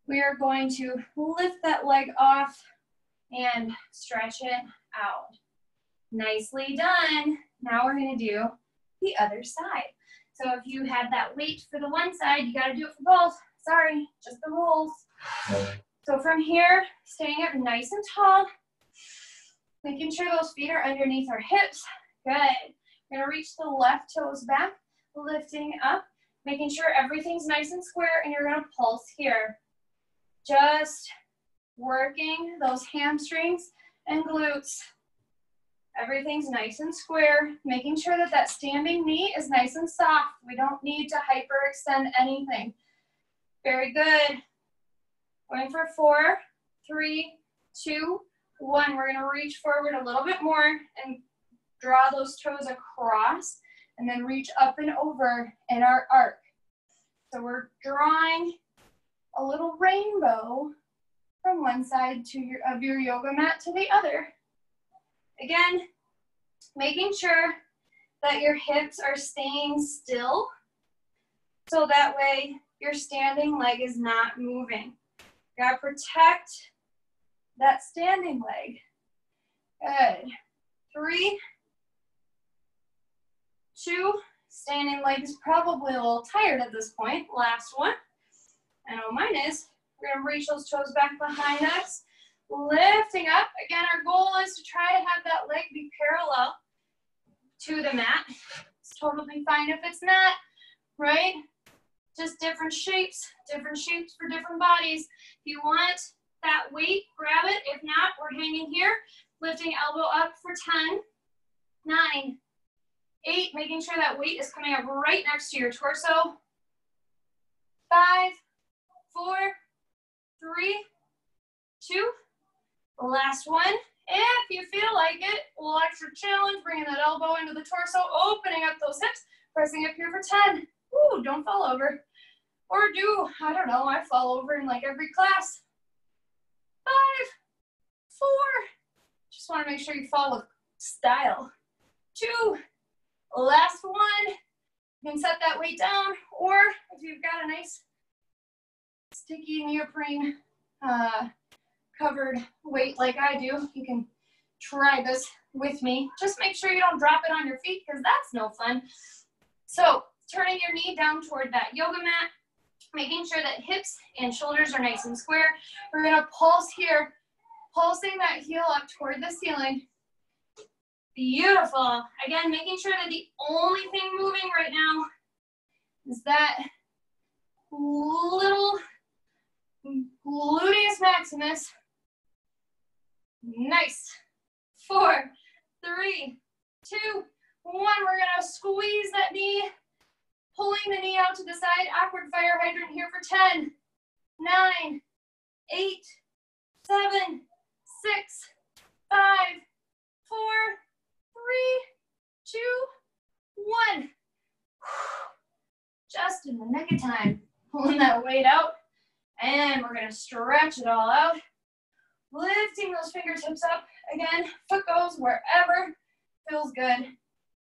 We are going to lift that leg off and stretch it out. Nicely done. Now we're going to do the other side. So if you had that weight for the one side, you got to do it for both. Sorry, just the rules. So from here, staying up nice and tall, making sure those feet are underneath our hips. Good. We're going to reach the left toes back, lifting up, making sure everything's nice and square, and you're going to pulse here. Just working those hamstrings and glutes. Everything's nice and square, making sure that that standing knee is nice and soft. We don't need to hyperextend anything. Very good. Going for 4, 3, 2, 1. We're going to reach forward a little bit more and draw those toes across and then reach up and over in our arc. So we're drawing a little rainbow from one side of your yoga mat to the other. Again, making sure that your hips are staying still so that way your standing leg is not moving. You gotta protect that standing leg. Good. 3, 2, standing leg is probably a little tired at this point. Last one. I know mine is. We're gonna reach those toes back behind us. Lifting up. Again, our goal is to try to have that leg be parallel to the mat. It's totally fine if it's not, right? Just different shapes for different bodies. If you want that weight, grab it. If not, we're hanging here, lifting elbow up for 10, 9, 8, making sure that weight is coming up right next to your torso. 5, 4, 3, 2, last one. If you feel like it, a little extra challenge, bringing that elbow into the torso, opening up those hips, pressing up here for 10. Ooh, don't fall over. Or do, I don't know, I fall over in like every class. 5, 4. Just want to make sure you fall with style. 2, last one. You can set that weight down, or if you've got a nice sticky neoprene covered weight like I do, you can try this with me. Just make sure you don't drop it on your feet because that's no fun. So turning your knee down toward that yoga mat, making sure that hips and shoulders are nice and square. We're gonna pulse here, pulsing that heel up toward the ceiling. Beautiful. Again, making sure that the only thing moving right now is that little gluteus maximus. Nice. 4, 3, 2, 1. We're gonna squeeze that knee, pulling the knee out to the side. Awkward fire hydrant here for 10, 9, 8, 7, 6, 5, 4, 3, 2, 1. Just in the nick of time. Pulling that weight out. And we're gonna stretch it all out. Lifting those fingertips up. Again, foot goes wherever feels good.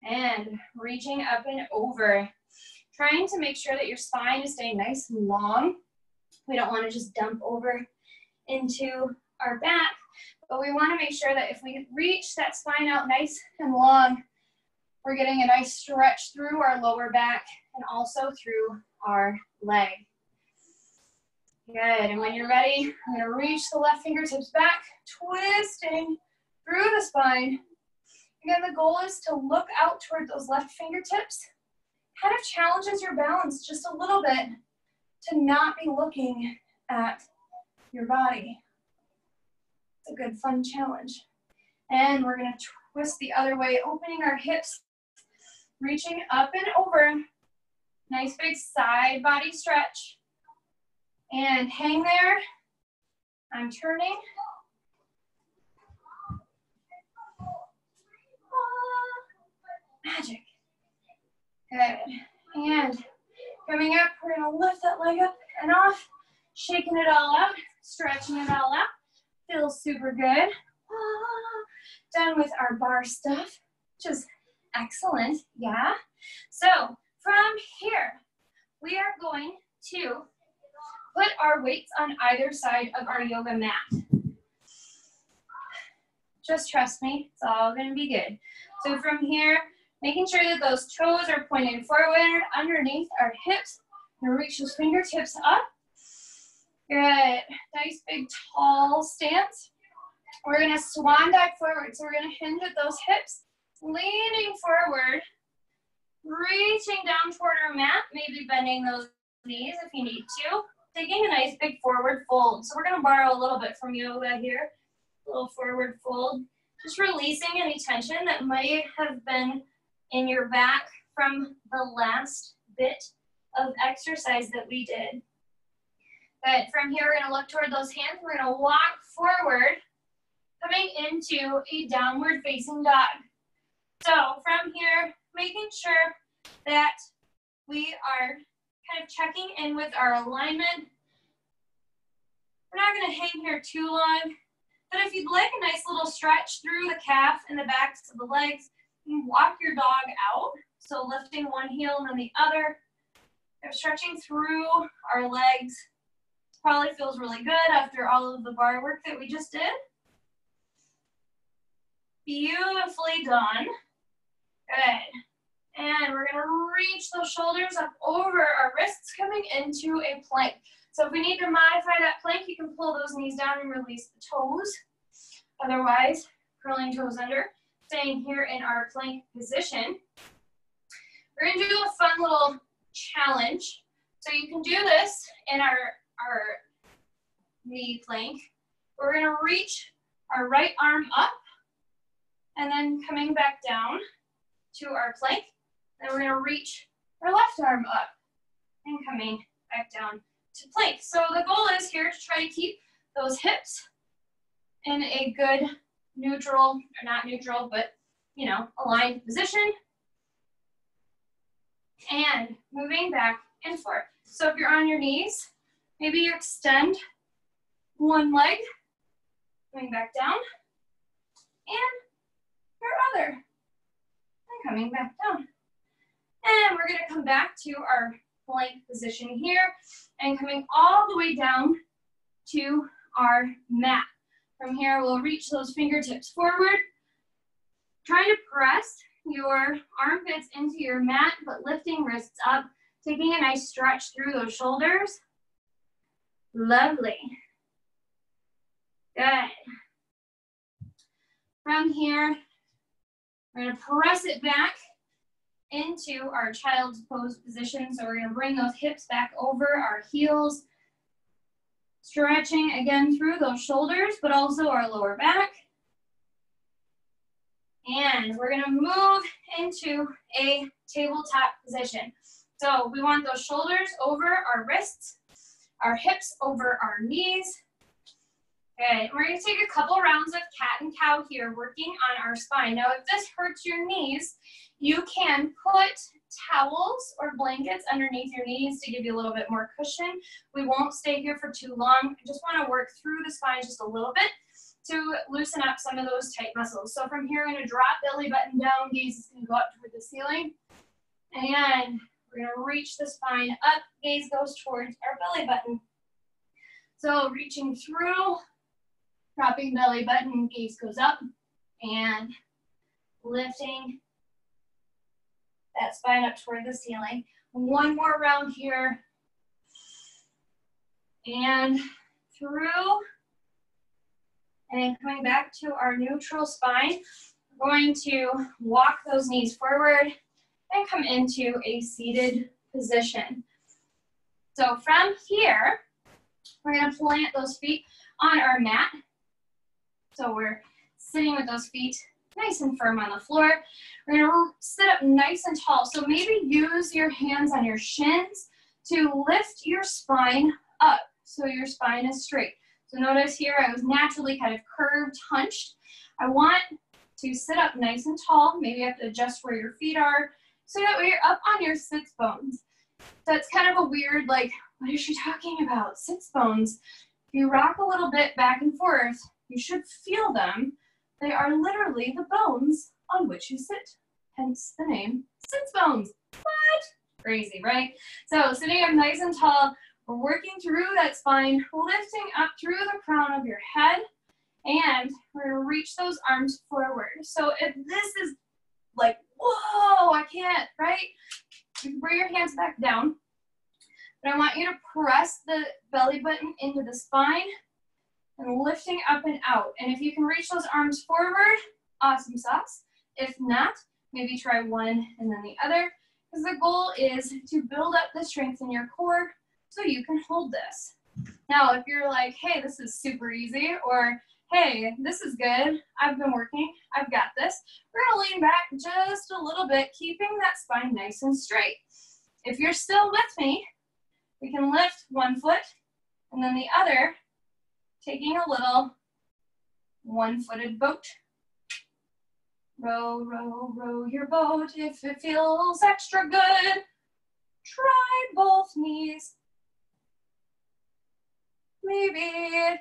And reaching up and over. Trying to make sure that your spine is staying nice and long. We don't want to just dump over into our back, but we want to make sure that if we reach that spine out nice and long, we're getting a nice stretch through our lower back and also through our leg. Good, and when you're ready, I'm going to reach the left fingertips back, twisting through the spine. Again, the goal is to look out toward those left fingertips. Kind of challenges your balance just a little bit to not be looking at your body. It's a good, fun challenge. And we're going to twist the other way, opening our hips, reaching up and over. Nice big side body stretch. And hang there. I'm turning. Magic. Good. And coming up, we're going to lift that leg up and off, shaking it all out, stretching it all out. Feels super good. Done with our bar stuff, which is excellent. Yeah. So from here, we are going to put our weights on either side of our yoga mat. Just trust me, it's all going to be good. So from here, making sure that those toes are pointed forward underneath our hips. And reach those fingertips up. Good. Nice big tall stance. We're going to swan dive forward. So we're going to hinge at those hips, leaning forward, reaching down toward our mat, maybe bending those knees if you need to. Taking a nice big forward fold. So we're going to borrow a little bit from yoga here. A little forward fold. Just releasing any tension that might have been in your back from the last bit of exercise that we did. Good. From here, we're going to look toward those hands. We're going to walk forward, coming into a downward facing dog. So from here, making sure that we are kind of checking in with our alignment. We're not going to hang here too long, but if you'd like a nice little stretch through the calf and the backs of the legs, you can walk your dog out. So lifting one heel and then the other. Stretching through our legs. Probably feels really good after all of the bar work that we just did. Beautifully done. Good. And we're going to reach those shoulders up over our wrists, coming into a plank. So if we need to modify that plank, you can pull those knees down and release the toes. Otherwise, curling toes under, staying here in our plank position. We're going to do a fun little challenge. So you can do this in our knee plank. We're going to reach our right arm up and then coming back down to our plank. Then we're going to reach our left arm up and coming back down to plank. So the goal is here to try to keep those hips in a good neutral, or not neutral, but you know, aligned position. And moving back and forth. So if you're on your knees, maybe you extend one leg, coming back down, and your other, and coming back down. And we're gonna come back to our plank position here and coming all the way down to our mat. From here, we'll reach those fingertips forward, trying to press your armpits into your mat, but lifting wrists up, taking a nice stretch through those shoulders. Lovely. Good. From here, we're gonna press it back into our child's pose position. So we're gonna bring those hips back over our heels, stretching again through those shoulders, but also our lower back. And we're gonna move into a tabletop position. So we want those shoulders over our wrists, our hips over our knees. Okay, we're gonna take a couple rounds of cat and cow here, working on our spine. Now, if this hurts your knees, you can put towels or blankets underneath your knees to give you a little bit more cushion. We won't stay here for too long. I just wanna work through the spine just a little bit to loosen up some of those tight muscles. So from here, I'm gonna drop belly button down, gaze is gonna go up toward the ceiling. And we're gonna reach the spine up, gaze goes towards our belly button. So reaching through, dropping belly button, gaze goes up, and lifting that spine up toward the ceiling. One more round here. And through, and coming back to our neutral spine, we're going to walk those knees forward and come into a seated position. So from here, we're gonna plant those feet on our mat. So we're sitting with those feet nice and firm on the floor. We're gonna sit up nice and tall. So maybe use your hands on your shins to lift your spine up so your spine is straight. So notice here I was naturally kind of curved, hunched. I want to sit up nice and tall. Maybe you have to adjust where your feet are so that way you're up on your sits bones. So it's kind of a weird, like, what is she talking about? Sits bones. If you rock a little bit back and forth, you should feel them. They are literally the bones on which you sit, hence the name sits bones. What? Crazy, right? So sitting up nice and tall, we're working through that spine, lifting up through the crown of your head, and we're gonna reach those arms forward. So if this is like, whoa, I can't, right? You can bring your hands back down, but I want you to press the belly button into the spine and lifting up and out. And if you can reach those arms forward, awesome sauce. If not, maybe try one and then the other, because the goal is to build up the strength in your core so you can hold this. Now, if you're like, hey, this is super easy, or hey, this is good, I've been working, I've got this, we're gonna lean back just a little bit, keeping that spine nice and straight. If you're still with me, we can lift one foot and then the other, taking a little one-footed boat. Row, row, row your boat if it feels extra good. Try both knees. Maybe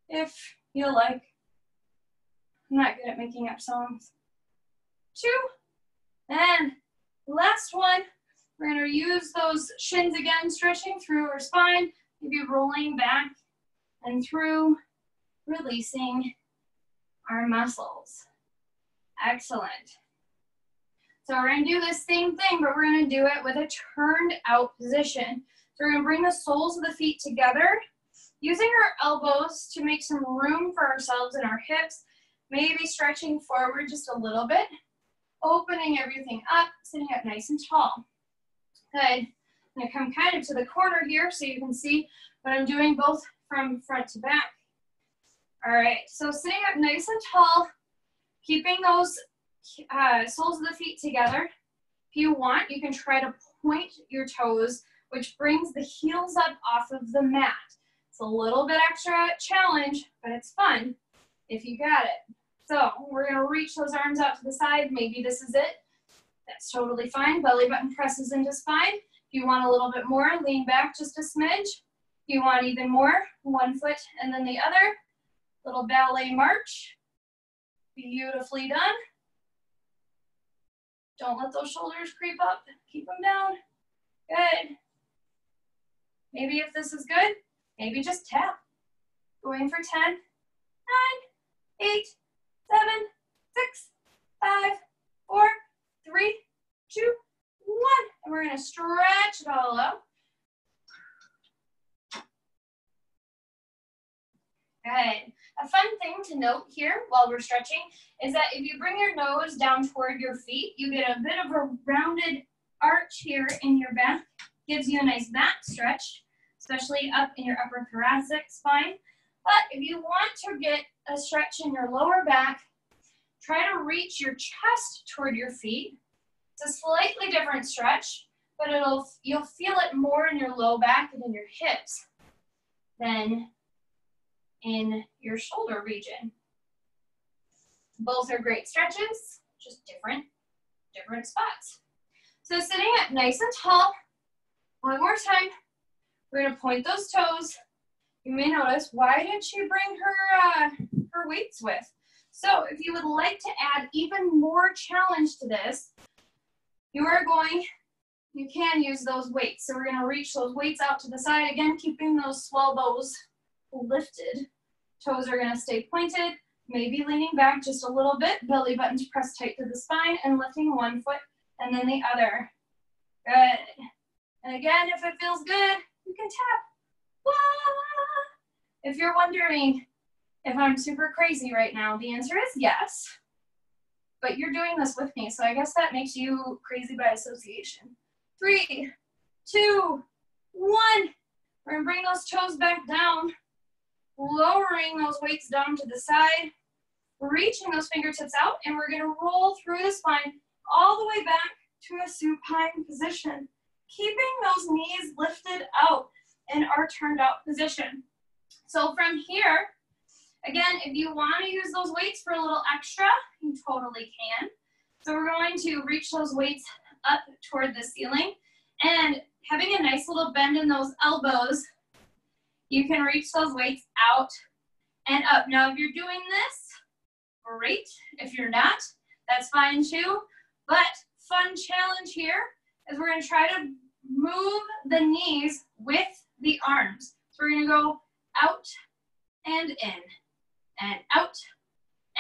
if you like. I'm not good at making up songs. 2. And last one. We're going to use those shins again, stretching through our spine, maybe rolling back and through, releasing our muscles. Excellent. So we're going to do the same thing, but we're going to do it with a turned out position. So we're going to bring the soles of the feet together, using our elbows to make some room for ourselves in our hips, maybe stretching forward just a little bit, opening everything up, sitting up nice and tall. Good. I'm going to come kind of to the corner here so you can see what I'm doing both from front to back. All right, so sitting up nice and tall, keeping those soles of the feet together. If you want, you can try to point your toes, which brings the heels up off of the mat. It's a little bit extra challenge, but it's fun if you got it. So we're going to reach those arms out to the side. Maybe this is it. That's totally fine. Belly button presses into spine. If you want a little bit more, lean back just a smidge. If you want even more, one foot and then the other. Little ballet march. Beautifully done. Don't let those shoulders creep up. Keep them down. Good. Maybe if this is good, maybe just tap. Going for 10, 9, 8, 7, 6, 5, 4, 3, 2, 1. And we're going to stretch it all up. Good. A fun thing to note here while we're stretching is that if you bring your nose down toward your feet, you get a bit of a rounded arch here in your back. Gives you a nice back stretch, especially up in your upper thoracic spine. But if you want to get a stretch in your lower back, try to reach your chest toward your feet. It's a slightly different stretch, but you'll feel it more in your low back and in your hips than in your shoulder region. Both are great stretches, just different spots. So sitting up nice and tall, one more time, we're gonna point those toes. You may notice, why did she bring her weights with? So if you would like to add even more challenge to this, you can use those weights. So we're gonna reach those weights out to the side, again, keeping those swell bows lifted. Toes are gonna stay pointed, maybe leaning back just a little bit, belly buttons pressed tight to the spine, and lifting one foot and then the other. Good. And again, if it feels good, you can tap. Wah! If you're wondering if I'm super crazy right now, the answer is yes. But you're doing this with me, so I guess that makes you crazy by association. 3, 2, 1. We're gonna bring those toes back down, lowering those weights down to the side, reaching those fingertips out, and we're gonna roll through the spine all the way back to a supine position, keeping those knees lifted out in our turned out position. So from here, again, if you want to use those weights for a little extra, you totally can. So we're going to reach those weights up toward the ceiling, and having a nice little bend in those elbows, you can reach those weights out and up. Now, if you're doing this, great. If you're not, that's fine too. But fun challenge here is we're going to try to move the knees with the arms. So we're going to go out and in, and out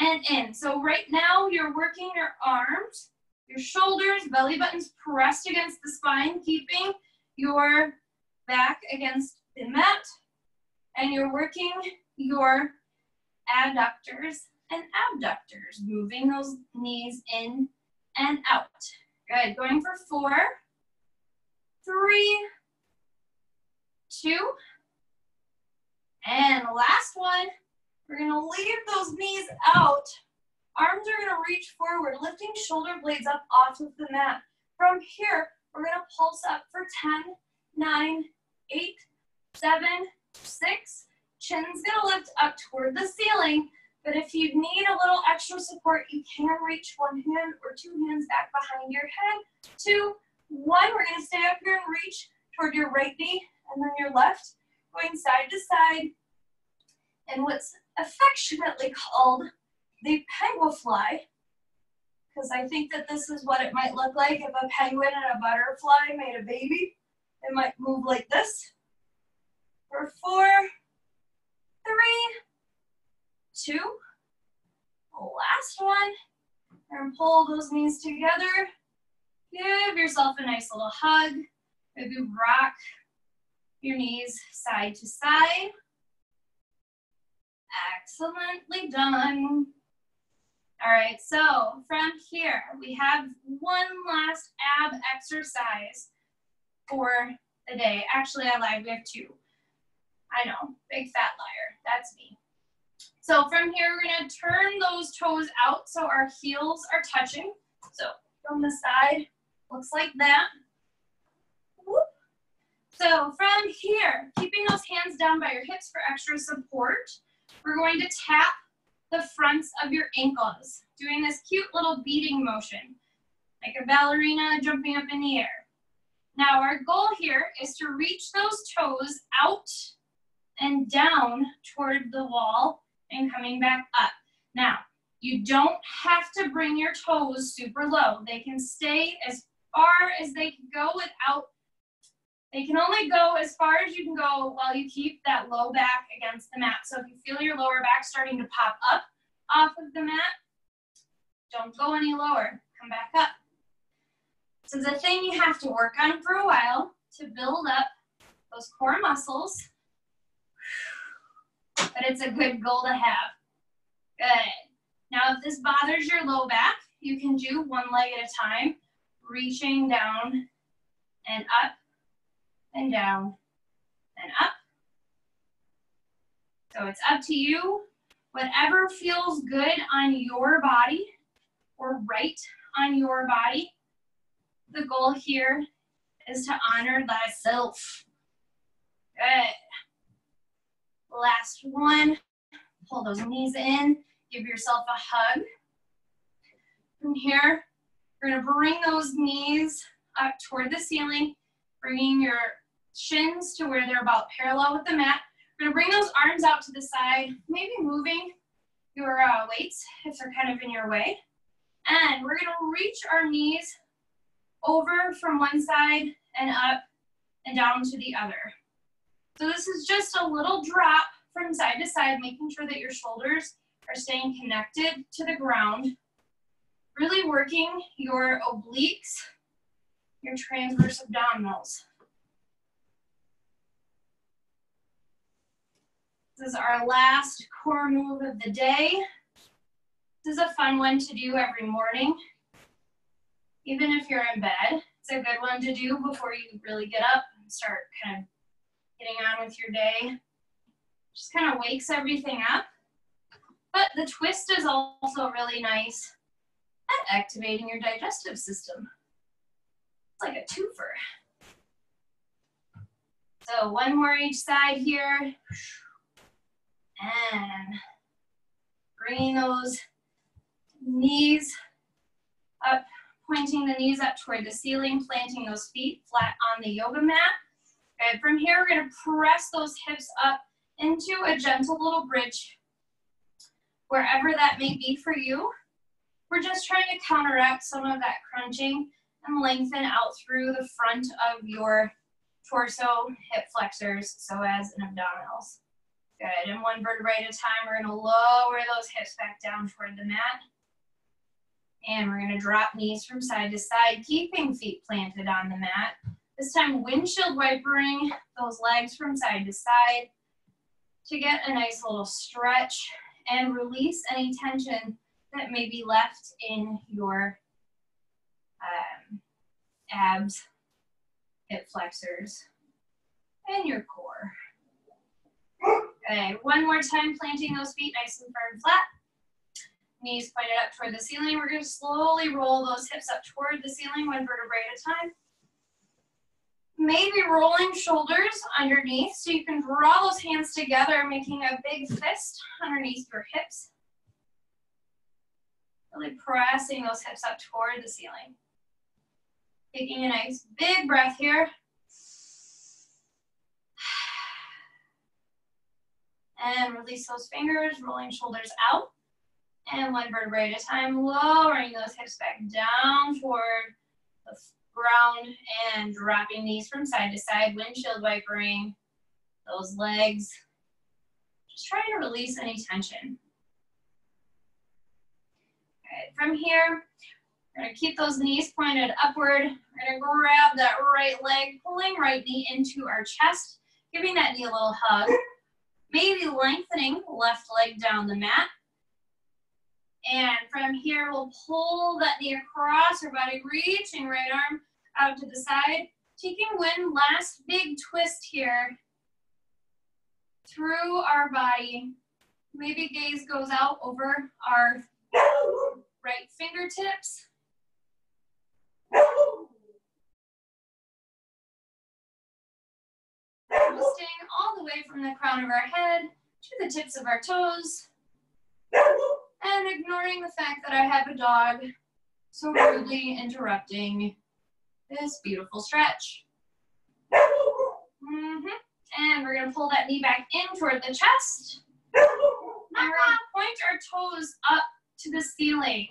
and in. So right now you're working your arms, your shoulders, belly buttons pressed against the spine, keeping your back against the mat, and you're working your adductors and abductors, moving those knees in and out. Good. Going for 4, 3, 2, and last one. We're going to leave those knees out. Arms are going to reach forward, lifting shoulder blades up off of the mat. From here, we're going to pulse up for 10, 9, 8, 7, 6. Chin's going to lift up toward the ceiling. But if you need a little extra support, you can reach one hand or two hands back behind your head. 2, 1. We're going to stay up here and reach toward your right knee and then your left, going side to side. And what's affectionately called the penguin, because I think that this is what it might look like if a penguin and a butterfly made a baby. It might move like this. For 4, 3, 2. Last one. And pull those knees together. Give yourself a nice little hug. Maybe rock your knees side to side. Excellently done. All right, so from here, we have one last ab exercise for the day. Actually, I lied, we have 2. I know, big fat liar, that's me. So from here, we're gonna turn those toes out so our heels are touching. So from the side, looks like that. Whoop. So from here, keeping those hands down by your hips for extra support, we're going to tap the fronts of your ankles, doing this cute little beating motion, like a ballerina jumping up in the air. Now our goal here is to reach those toes out and down toward the wall and coming back up. Now, you don't have to bring your toes super low. They can stay as far as they can go without, they can only go as far as you can go while you keep that low back against the mat. So if you feel your lower back starting to pop up off of the mat, don't go any lower, come back up. This is a thing you have to work on for a while to build up those core muscles, but it's a good goal to have. Good. Now, if this bothers your low back, you can do one leg at a time, reaching down and up and down and up. So it's up to you. Whatever feels good on your body or right on your body, the goal here is to honor thyself. Good. Last one. Pull those knees in. Give yourself a hug. From here, you're going to bring those knees up toward the ceiling, bringing your shins to where they're about parallel with the mat. You're going to bring those arms out to the side, maybe moving your weights if they're kind of in your way. And we're going to reach our knees over from one side and up and down to the other. So this is just a little drop from side to side, making sure that your shoulders are staying connected to the ground, really working your obliques, your transverse abdominals. This is our last core move of the day. This is a fun one to do every morning. Even if you're in bed, it's a good one to do before you really get up and start kind of getting on with your day. Just kind of wakes everything up. But the twist is also really nice at activating your digestive system. It's like a twofer. So one more each side here. And bringing those knees up, pointing the knees up toward the ceiling, planting those feet flat on the yoga mat. Okay, from here, we're going to press those hips up into a gentle little bridge, wherever that may be for you. We're just trying to counteract some of that crunching and lengthen out through the front of your torso, hip flexors, psoas, and abdominals. Good, and one vertebrae at a time, we're gonna lower those hips back down toward the mat. And we're gonna drop knees from side to side, keeping feet planted on the mat. This time, windshield wipering those legs from side to side to get a nice little stretch and release any tension that may be left in your abs, hip flexors, and your core. Okay, one more time, planting those feet nice and firm and flat. Knees pointed up toward the ceiling. We're going to slowly roll those hips up toward the ceiling, one vertebrae at a time. Maybe rolling shoulders underneath so you can draw those hands together, making a big fist underneath your hips. Really pressing those hips up toward the ceiling. Taking a nice big breath here. And release those fingers, rolling shoulders out. And one vertebrae at a time, lowering those hips back down toward the ground and dropping knees from side to side, windshield wipering those legs. Just trying to release any tension. Okay, from here, we're going to keep those knees pointed upward. We're going to grab that right leg, pulling right knee into our chest, giving that knee a little hug. Maybe lengthening left leg down the mat. And from here, we'll pull that knee across our body, reaching right arm out to the side. Taking one last big twist here through our body. Maybe gaze goes out over our right fingertips. Twisting all the way from the crown of our head to the tips of our toes. And ignoring the fact that I have a dog so rudely interrupting this beautiful stretch. And we're gonna pull that knee back in toward the chest. And we're gonna point our toes up to the ceiling.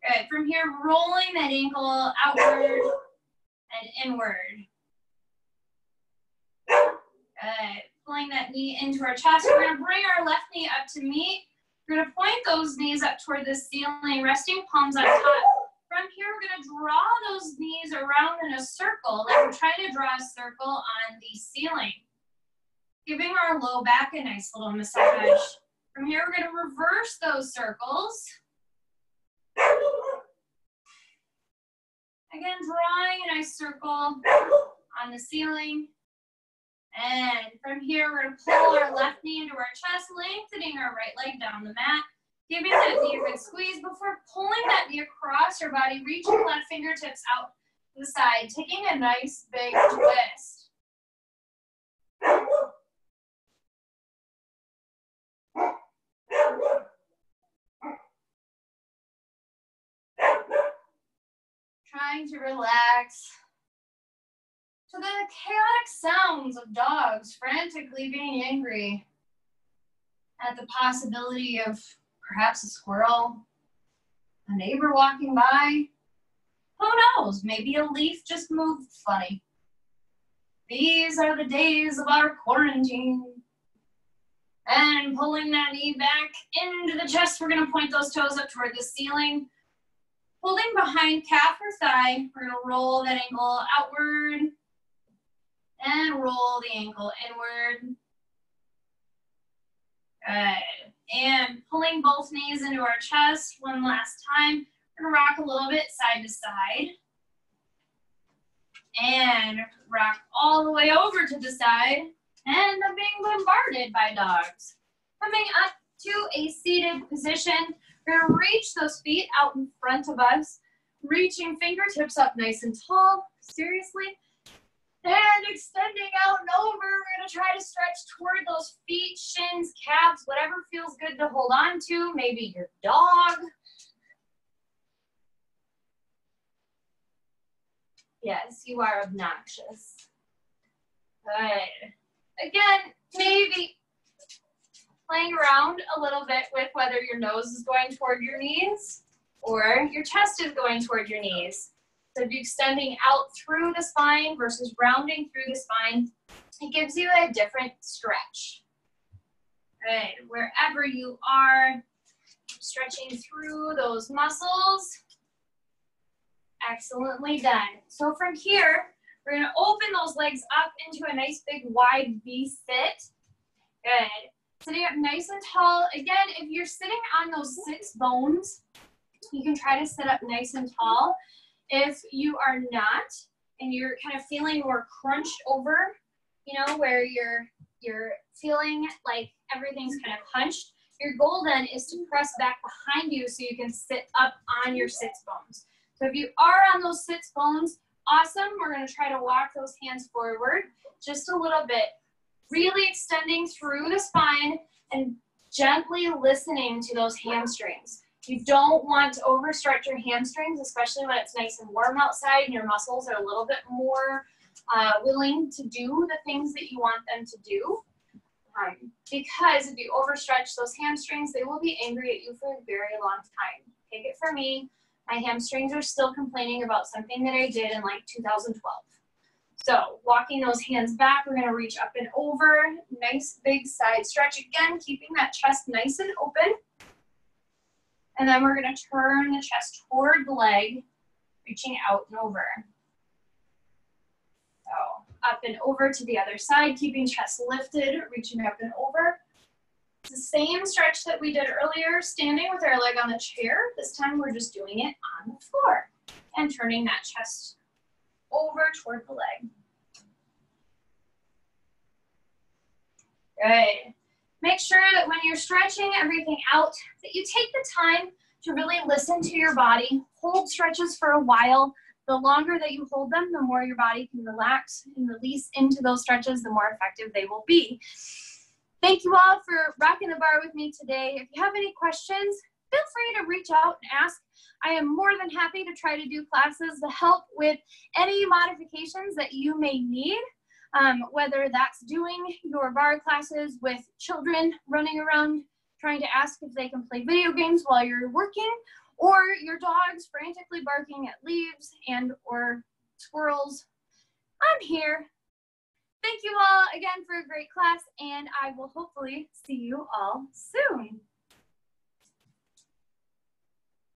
Good, from here, rolling that ankle outward and inward. Good, pulling that knee into our chest. We're gonna bring our left knee up to meet. We're gonna point those knees up toward the ceiling, resting palms on top. From here, we're gonna draw those knees around in a circle, like we're trying to draw a circle on the ceiling. Giving our low back a nice little massage. From here, we're gonna reverse those circles. Again, drawing a nice circle on the ceiling. And from here, we're gonna pull our left knee into our chest, lengthening our right leg down the mat, giving that knee a good squeeze before pulling that knee across our body, reaching left fingertips out to the side, taking a nice big twist. Trying to relax to the chaotic sounds of dogs frantically being angry at the possibility of perhaps a squirrel, a neighbor walking by. Who knows? Maybe a leaf just moved funny. These are the days of our quarantine. And pulling that knee back into the chest, we're going to point those toes up toward the ceiling. Holding behind calf or thigh, we're going to roll that ankle outward and roll the ankle inward. Good. And pulling both knees into our chest one last time. We're going to rock a little bit side to side. And rock all the way over to the side. And I'm being bombarded by dogs. Coming up to a seated position. We're going to reach those feet out in front of us, reaching fingertips up nice and tall, seriously, and extending out and over. We're going to try to stretch toward those feet, shins, calves, whatever feels good to hold on to, maybe your dog. Yes, you are obnoxious. Good. Again, maybe playing around a little bit with whether your nose is going toward your knees or your chest is going toward your knees. So if you're extending out through the spine versus rounding through the spine, it gives you a different stretch. Good. Wherever you are, stretching through those muscles. Excellently done. So from here, we're going to open those legs up into a nice big wide V-sit. Good. Sitting up nice and tall. Again, if you're sitting on those 6 bones, you can try to sit up nice and tall. If you are not, and you're kind of feeling more crunched over, you know, where you're feeling like everything's kind of hunched, your goal then is to press back behind you so you can sit up on your 6 bones. So if you are on those 6 bones, awesome. We're going to try to walk those hands forward just a little bit. Really extending through the spine and gently listening to those hamstrings. You don't want to overstretch your hamstrings, especially when it's nice and warm outside and your muscles are a little bit more willing to do the things that you want them to do. Because if you overstretch those hamstrings, they will be angry at you for a very long time. Take it from me, my hamstrings are still complaining about something that I did in like 2012. So walking those hands back, we're going to reach up and over. Nice big side stretch again, keeping that chest nice and open. And then we're going to turn the chest toward the leg, reaching out and over. So up and over to the other side, keeping chest lifted, reaching up and over. It's the same stretch that we did earlier, standing with our leg on the chair. This time we're just doing it on the floor and turning that chest over toward the leg. Good. Make sure that when you're stretching everything out, that you take the time to really listen to your body. Hold stretches for a while. The longer that you hold them, the more your body can relax and release into those stretches, the more effective they will be. Thank you all for rocking the bar with me today. If you have any questions, feel free to reach out and ask. I am more than happy to try to do classes to help with any modifications that you may need, whether that's doing your bar classes with children running around trying to ask if they can play video games while you're working, or your dog's frantically barking at leaves and or squirrels. I'm here. Thank you all again for a great class, and I will hopefully see you all soon.